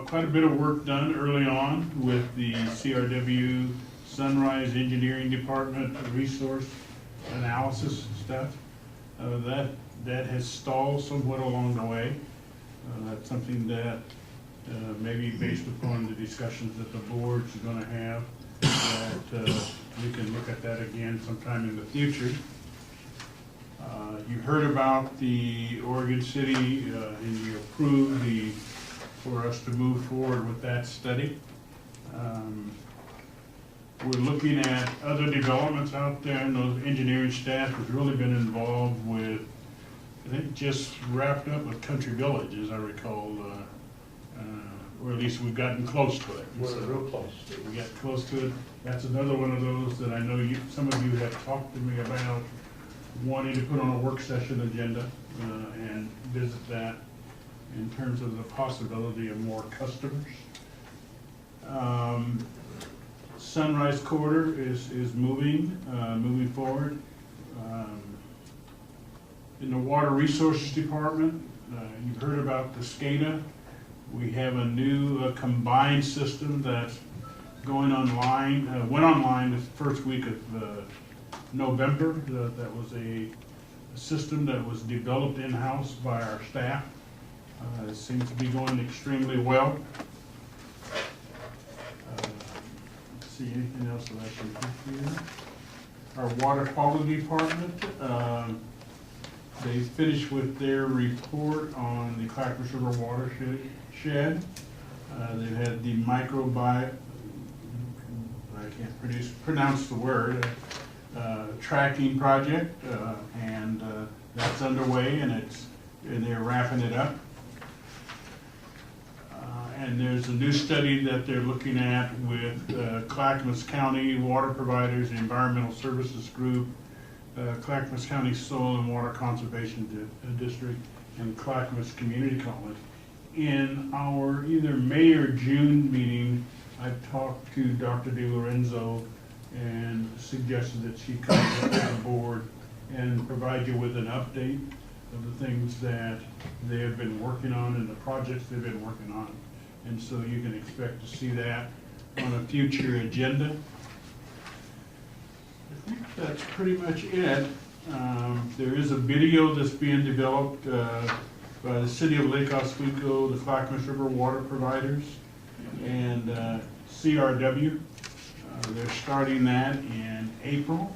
quite a bit of work done early on with the CRW Sunrise Engineering Department resource analysis stuff. That has stalled somewhat along the way. That's something that maybe based upon the discussions that the board's going to have, that we can look at that again sometime in the future. You heard about the Oregon City, and you approved for us to move forward with that study. We're looking at other developments out there, and those engineering staff has really been involved with, I think, just wrapped up with Country Village, as I recall, or at least we've gotten close to it. We're real close. We got close to it. That's another one of those that I know some of you have talked to me about wanting to put on a work session agenda and visit that in terms of the possibility of more customers. Sunrise Corridor is moving forward. In the Water Resources Department, you've heard about the SCADA. We have a new combined system that's going online, went online the first week of November. That was a system that was developed in-house by our staff. It seems to be going extremely well. Let's see, anything else that I can put here? Our Water Quality Department, they finished with their report on the Clackamas River watershed. They've had the I can't pronounce the word, tracking project, and that's underway, and they're wrapping it up. And there's a new study that they're looking at with Clackamas County Water Providers, the Environmental Services Group, Clackamas County Soil and Water Conservation District, and Clackamas Community College. In our either May or June meeting, I talked to Dr. DiLorenzo and suggested that she come to the board and provide you with an update of the things that they have been working on and the projects they've been working on. And so you can expect to see that on a future agenda. I think that's pretty much it. There is a video that's being developed by the City of Lake Oswego, the Clackamas River Water Providers, and CRW. They're starting that in April,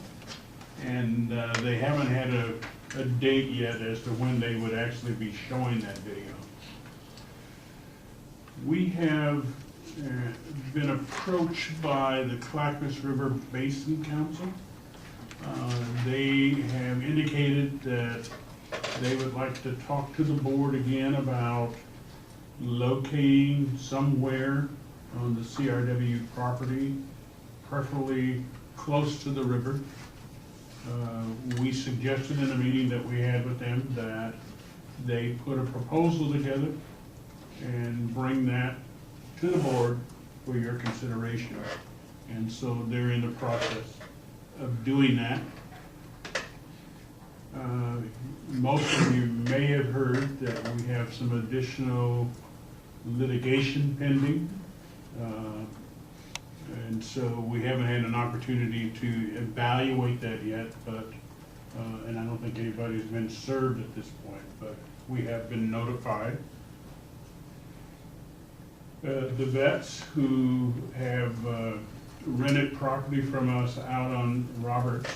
and they haven't had a date yet as to when they would actually be showing that video. We have been approached by the Clackamas River Basin Council. They have indicated that they would like to talk to the board again about locating somewhere on the CRW property, preferably close to the river. We suggested in a meeting that we had with them that they put a proposal together and bring that to the board for your consideration. And so they're in the process of doing that. Most of you may have heard that we have some additional litigation pending. And so we haven't had an opportunity to evaluate that yet, but, and I don't think anybody's been served at this point, but we have been notified. The vets who have rented property from us out on Roberts,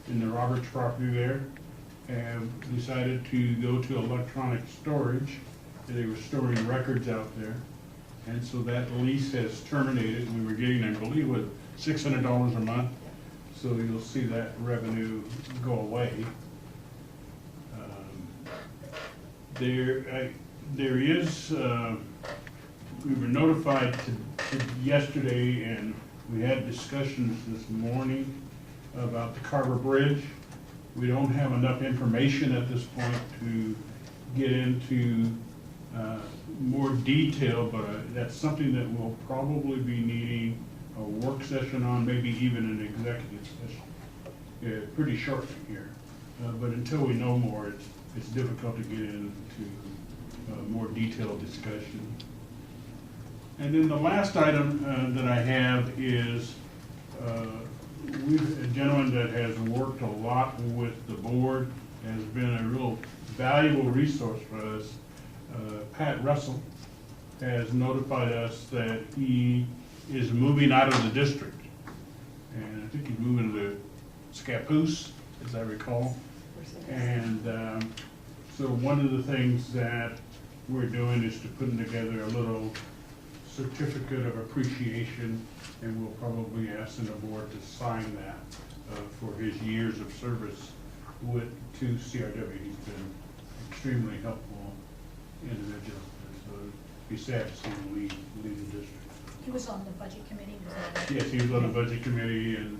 in the Roberts property there, have decided to go to electronic storage. They were storing records out there. And so that lease has terminated. We were getting, I believe, with $600 a month. So you'll see that revenue go away. There is, we were notified yesterday, and we had discussions this morning about the Carver Bridge. We don't have enough information at this point to get into more detail, but that's something that we'll probably be needing a work session on, maybe even an executive session, pretty shortly here. But until we know more, it's difficult to get into more detailed discussion. And then the last item that I have is a gentleman that has worked a lot with the board, has been a real valuable resource for us. Pat Russell has notified us that he is moving out of the district. And I think he's moving to Scappoose, as I recall. And so one of the things that we're doing is to putting together a little certificate of appreciation, and we'll probably ask the board to sign that for his years of service to CRW. He's been extremely helpful individual. So it'd be sad to see him leave the district. He was on the budget committee, was that right? Yes, he was on the budget committee and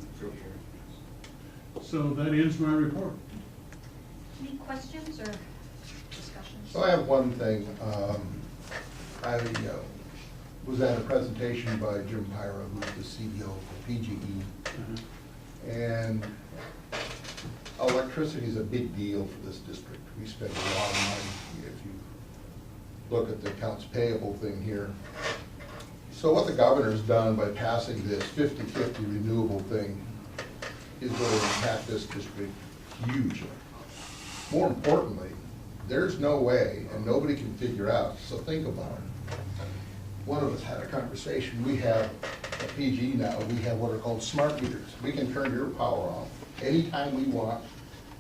so that ends my report. Any questions or discussions? So I have one thing. I was at a presentation by Jim Pyra, who's the CEO of PGE. And electricity is a big deal for this district. We spend a lot of money. If you look at the accounts payable thing here. So what the governor's done by passing this 50-50 renewable thing is going to impact this district hugely. More importantly, there's no way, and nobody can figure out, so think about it. One of us had a conversation. We have at PG now, we have what are called smart meters. We can turn your power off anytime we want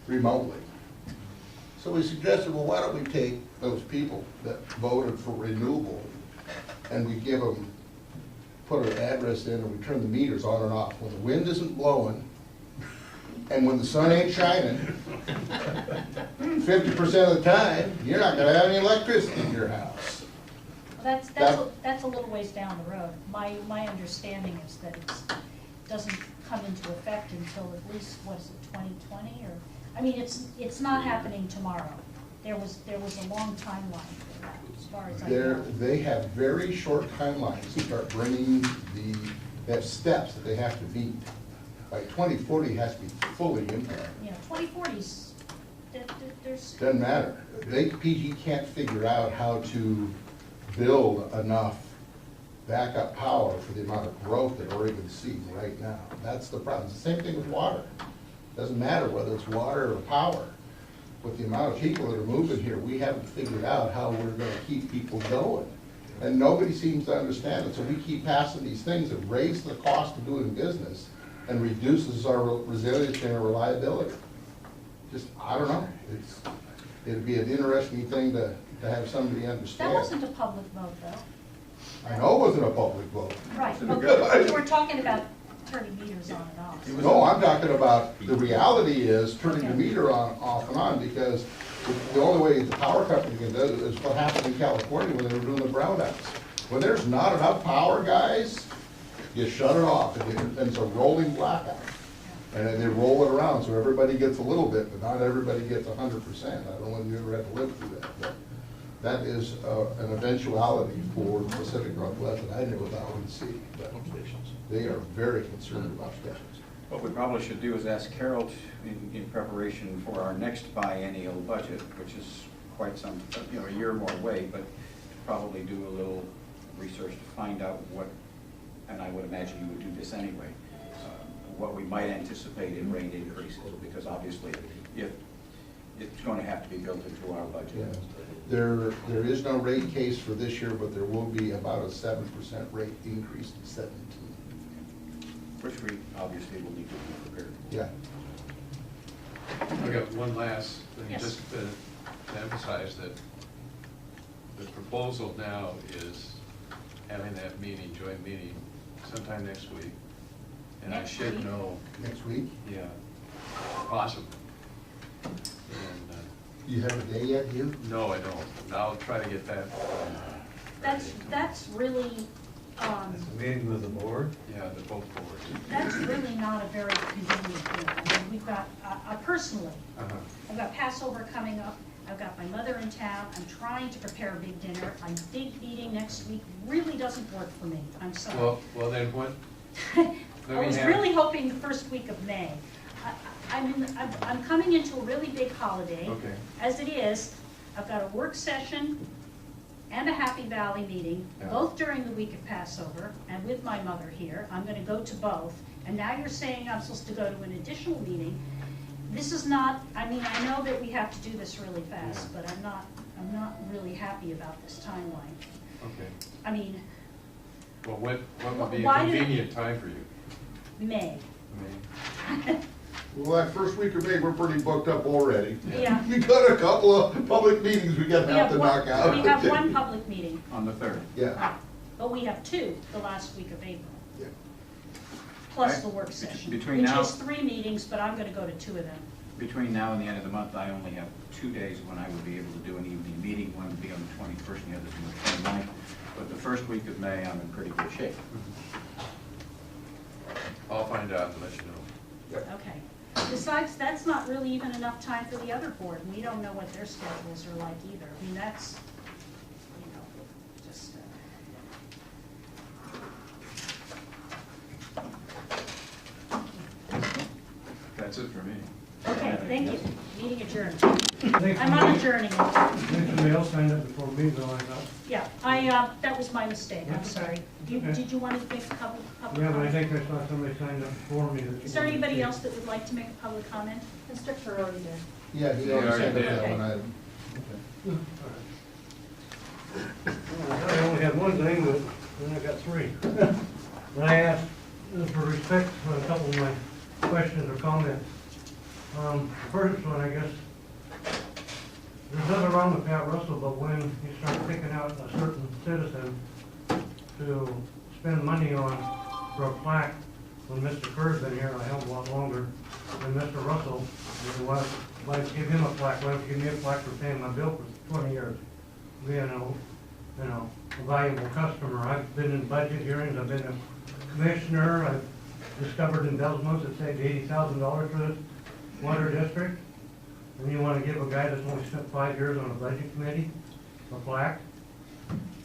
remotely. So we suggested, well, why don't we take those people that voted for renewable and we give them, put an address in and we turn the meters on and off. When the wind isn't blowing and when the sun ain't shining, 50% of the time, you're not gonna have any electricity in your house. That's a little ways down the road. My understanding is that it doesn't come into effect until at least, what is it, 2020, or, I mean, it's not happening tomorrow. There was a long timeline for that, as far as I know. They have very short timelines to start bringing they have steps that they have to meet. By 2040, it has to be fully implemented. You know, 2040s, there's, Doesn't matter. PG can't figure out how to build enough backup power for the amount of growth that Oregon's seeing right now. That's the problem. It's the same thing with water. Doesn't matter whether it's water or power. With the amount of people that are moving here, we haven't figured out how we're gonna keep people going. And nobody seems to understand it, so we keep passing these things that raise the cost of doing business and reduces our resilience and our reliability. Just, I don't know. It'd be an interesting thing to have somebody understand. that wasn't a public vote, though. I know it wasn't a public vote. Right, but you were talking about turning meters on and off. No, I'm talking about, the reality is turning the meter on, off and on, because the only way the power company can do it is what happened in California when they were doing the brownouts. When there's not enough power, guys, you shut it off, and it's a rolling blackout. And then they roll it around, so everybody gets a little bit, but not everybody gets 100%. I don't know whether you ever had to live through that, but that is an eventuality for the Pacific Northwest that I never thought we'd see. But they are very concerned about stations. What we probably should do is ask Carol in preparation for our next biennial budget, which is quite some, a year more away, but probably do a little research to find out what, and I would imagine you would do this anyway, what we might anticipate in rate increases, because obviously if it's going to have to be built into our budget. Yeah. There is no rate case for this year, but there will be about a 7% rate increase in 17. Which we obviously will need to be prepared for. Yeah. I got one last thing, Yes. just to emphasize that the proposal now is having that meeting, joint meeting, sometime next week. And I Next should week? know, Next week? yeah, possible. And, You have a day yet, you? no, I don't. I'll try to get that. That's really, It's a meeting with the board. Yeah, the both boards. that's really not a very convenient thing. I mean, we've got, personally, Uh-huh. I've got Passover coming up, I've got my mother in town, I'm trying to prepare a big dinner, a big meeting next week really doesn't work for me, I'm sorry. Well, then what? I was really hoping the first week of May. I'm coming into a really big holiday. Okay. As it is, I've got a work session and a Happy Valley meeting, Yeah. both during the week of Passover, and with my mother here. I'm gonna go to both. And now you're saying I'm supposed to go to an additional meeting. This is not, I mean, I know that we have to do this really fast, Yeah. but I'm not really happy about this timeline. Okay. I mean, Well, what would be a Why did- convenient time for you? May. I mean, Well, that first week of May, we're pretty booked up already. Yeah. We got a couple of public meetings we got to have to knock out. We have one public meeting, On the 3rd. Yeah. but we have two the last week of April, Yeah. plus Right. the work session, which Between now- is 3 meetings, but I'm gonna go to 2 of them. Between now and the end of the month, I only have 2 days when I would be able to do an evening meeting. One would be on the 21st and the other is on the 29th. But the first week of May, I'm in pretty good shape. I'll find out and let you know. Okay. Besides, that's not really even enough time for the other board. We don't know what their schedules are like either. I mean, that's, just, That's it for me. okay, thank you. Meeting adjourned. Thanks. I'm not adjourning. Somebody else signed up before me, though, I thought. Yeah, that was my mistake. I'm That's okay. sorry. Okay. Did you want to make a couple Yeah, but I comments? think I saw somebody signed up before me. Is there anybody else that would like to make a public comment? Mr. Ferrari did. Yeah, he Yeah, already already sent us did. that one item. I only had one thing, but then I got 3. And I asked for respect for a couple of my questions or comments. First one, I guess, there's nothing wrong with Pat Russell, but when you start picking out a certain citizen to spend money on for a plaque, when Mr. Kerr's been here a hell of a lot longer than Mr. Russell, why give him a plaque? Why don't you give me a plaque for paying my bill for 20 years? Being you know, a valuable customer. I've been in budget hearings, I've been a commissioner, I've discovered embezzlements that saved $80,000 for this water district. And you wanna give a guy that's only spent 5 years on a budget committee a plaque?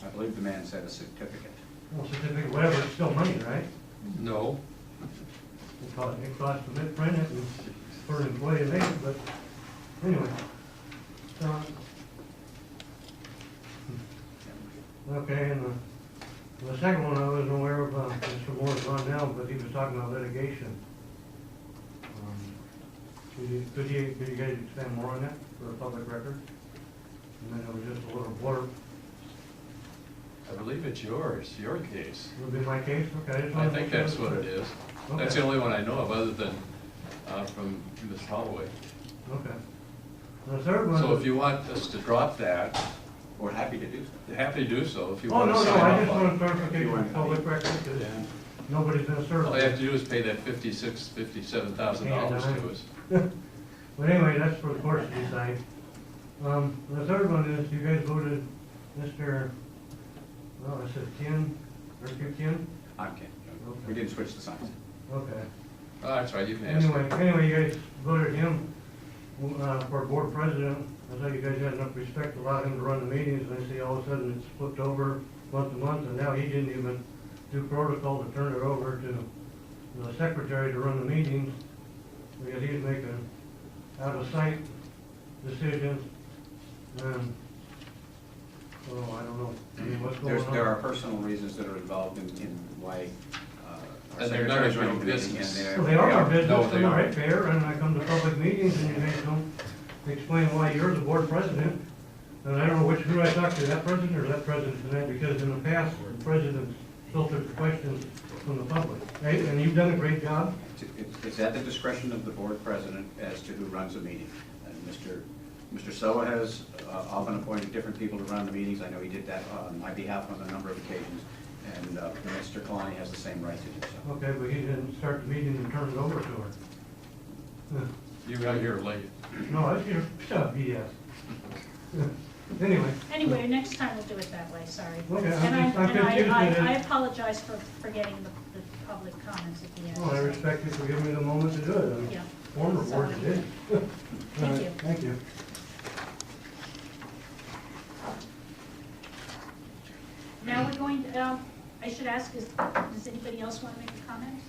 I believe the man said a certificate. Well, certificate, whatever, it's still money, right? No. It costs to print it and for an employee to make it, but anyway. Okay, and the second one I wasn't aware of, Mr. Moore's on now, but he was talking about litigation. Could you guys expand more on that for the public record? And then it was just a little blurb. I believe it's yours, your case. Would be my case, okay. I think that's what it is. That's the Okay. only one I know of, other than from Ms. Holloway. Okay. The third one. So if you want us to drop that, We're happy to do so. you're happy to do so, if you Oh, want no, to no, sign I off just on want it. clarification for public record, because Yeah. nobody's been served. All you have to do is pay that $57,000 to us. But anyway, that's for the courts to decide. The third one is, you guys voted Mr., well, I said Ken, or Ken? I'm Ken. We didn't switch the signs. Okay. Oh, that's right, you can ask. Anyway, you guys voted him, for board president. I thought you guys had enough respect to allow him to run the meetings, and I see all of a sudden it's flipped over month to month, and now he didn't even do protocol to turn it over to the secretary to run the meetings, because he's making out-of-sight decisions, and, so I don't know, I mean, what's going on? There are personal reasons that are involved in why our And they're none of secretary's your running the meeting, business. and Well, they are our No, business, they and aren't. right there, and I come to public meetings, and you guys don't explain why you're the board president. And I don't know who I talk to, that president or that president tonight, because in the past, the president's filtered questions from the public, right? And you've done a great job. it's at the discretion of the board president as to who runs the meeting. And Mr. Soa has often appointed different people to run the meetings. I know he did that on my behalf on a number of occasions. And Mr. Kalani has the same right to do so. Okay, but he didn't start the meeting and turn it over to her. You got here late. No, that's your stuff, BS. Anyway. Anyway, next time we'll do it that way, sorry. Okay, And I'm confused with it. I apologize for forgetting the public comments at the end. Well, I respect you for giving me the moment to do it. I mean, Yeah. former board Sorry. did. Thank you. Thank you. Now we're going to, I should ask, does anybody else want to make a comment?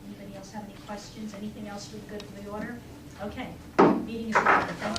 Anybody else have any questions? Anything else for the good of the order? Okay, meeting is adjourned. Thank you.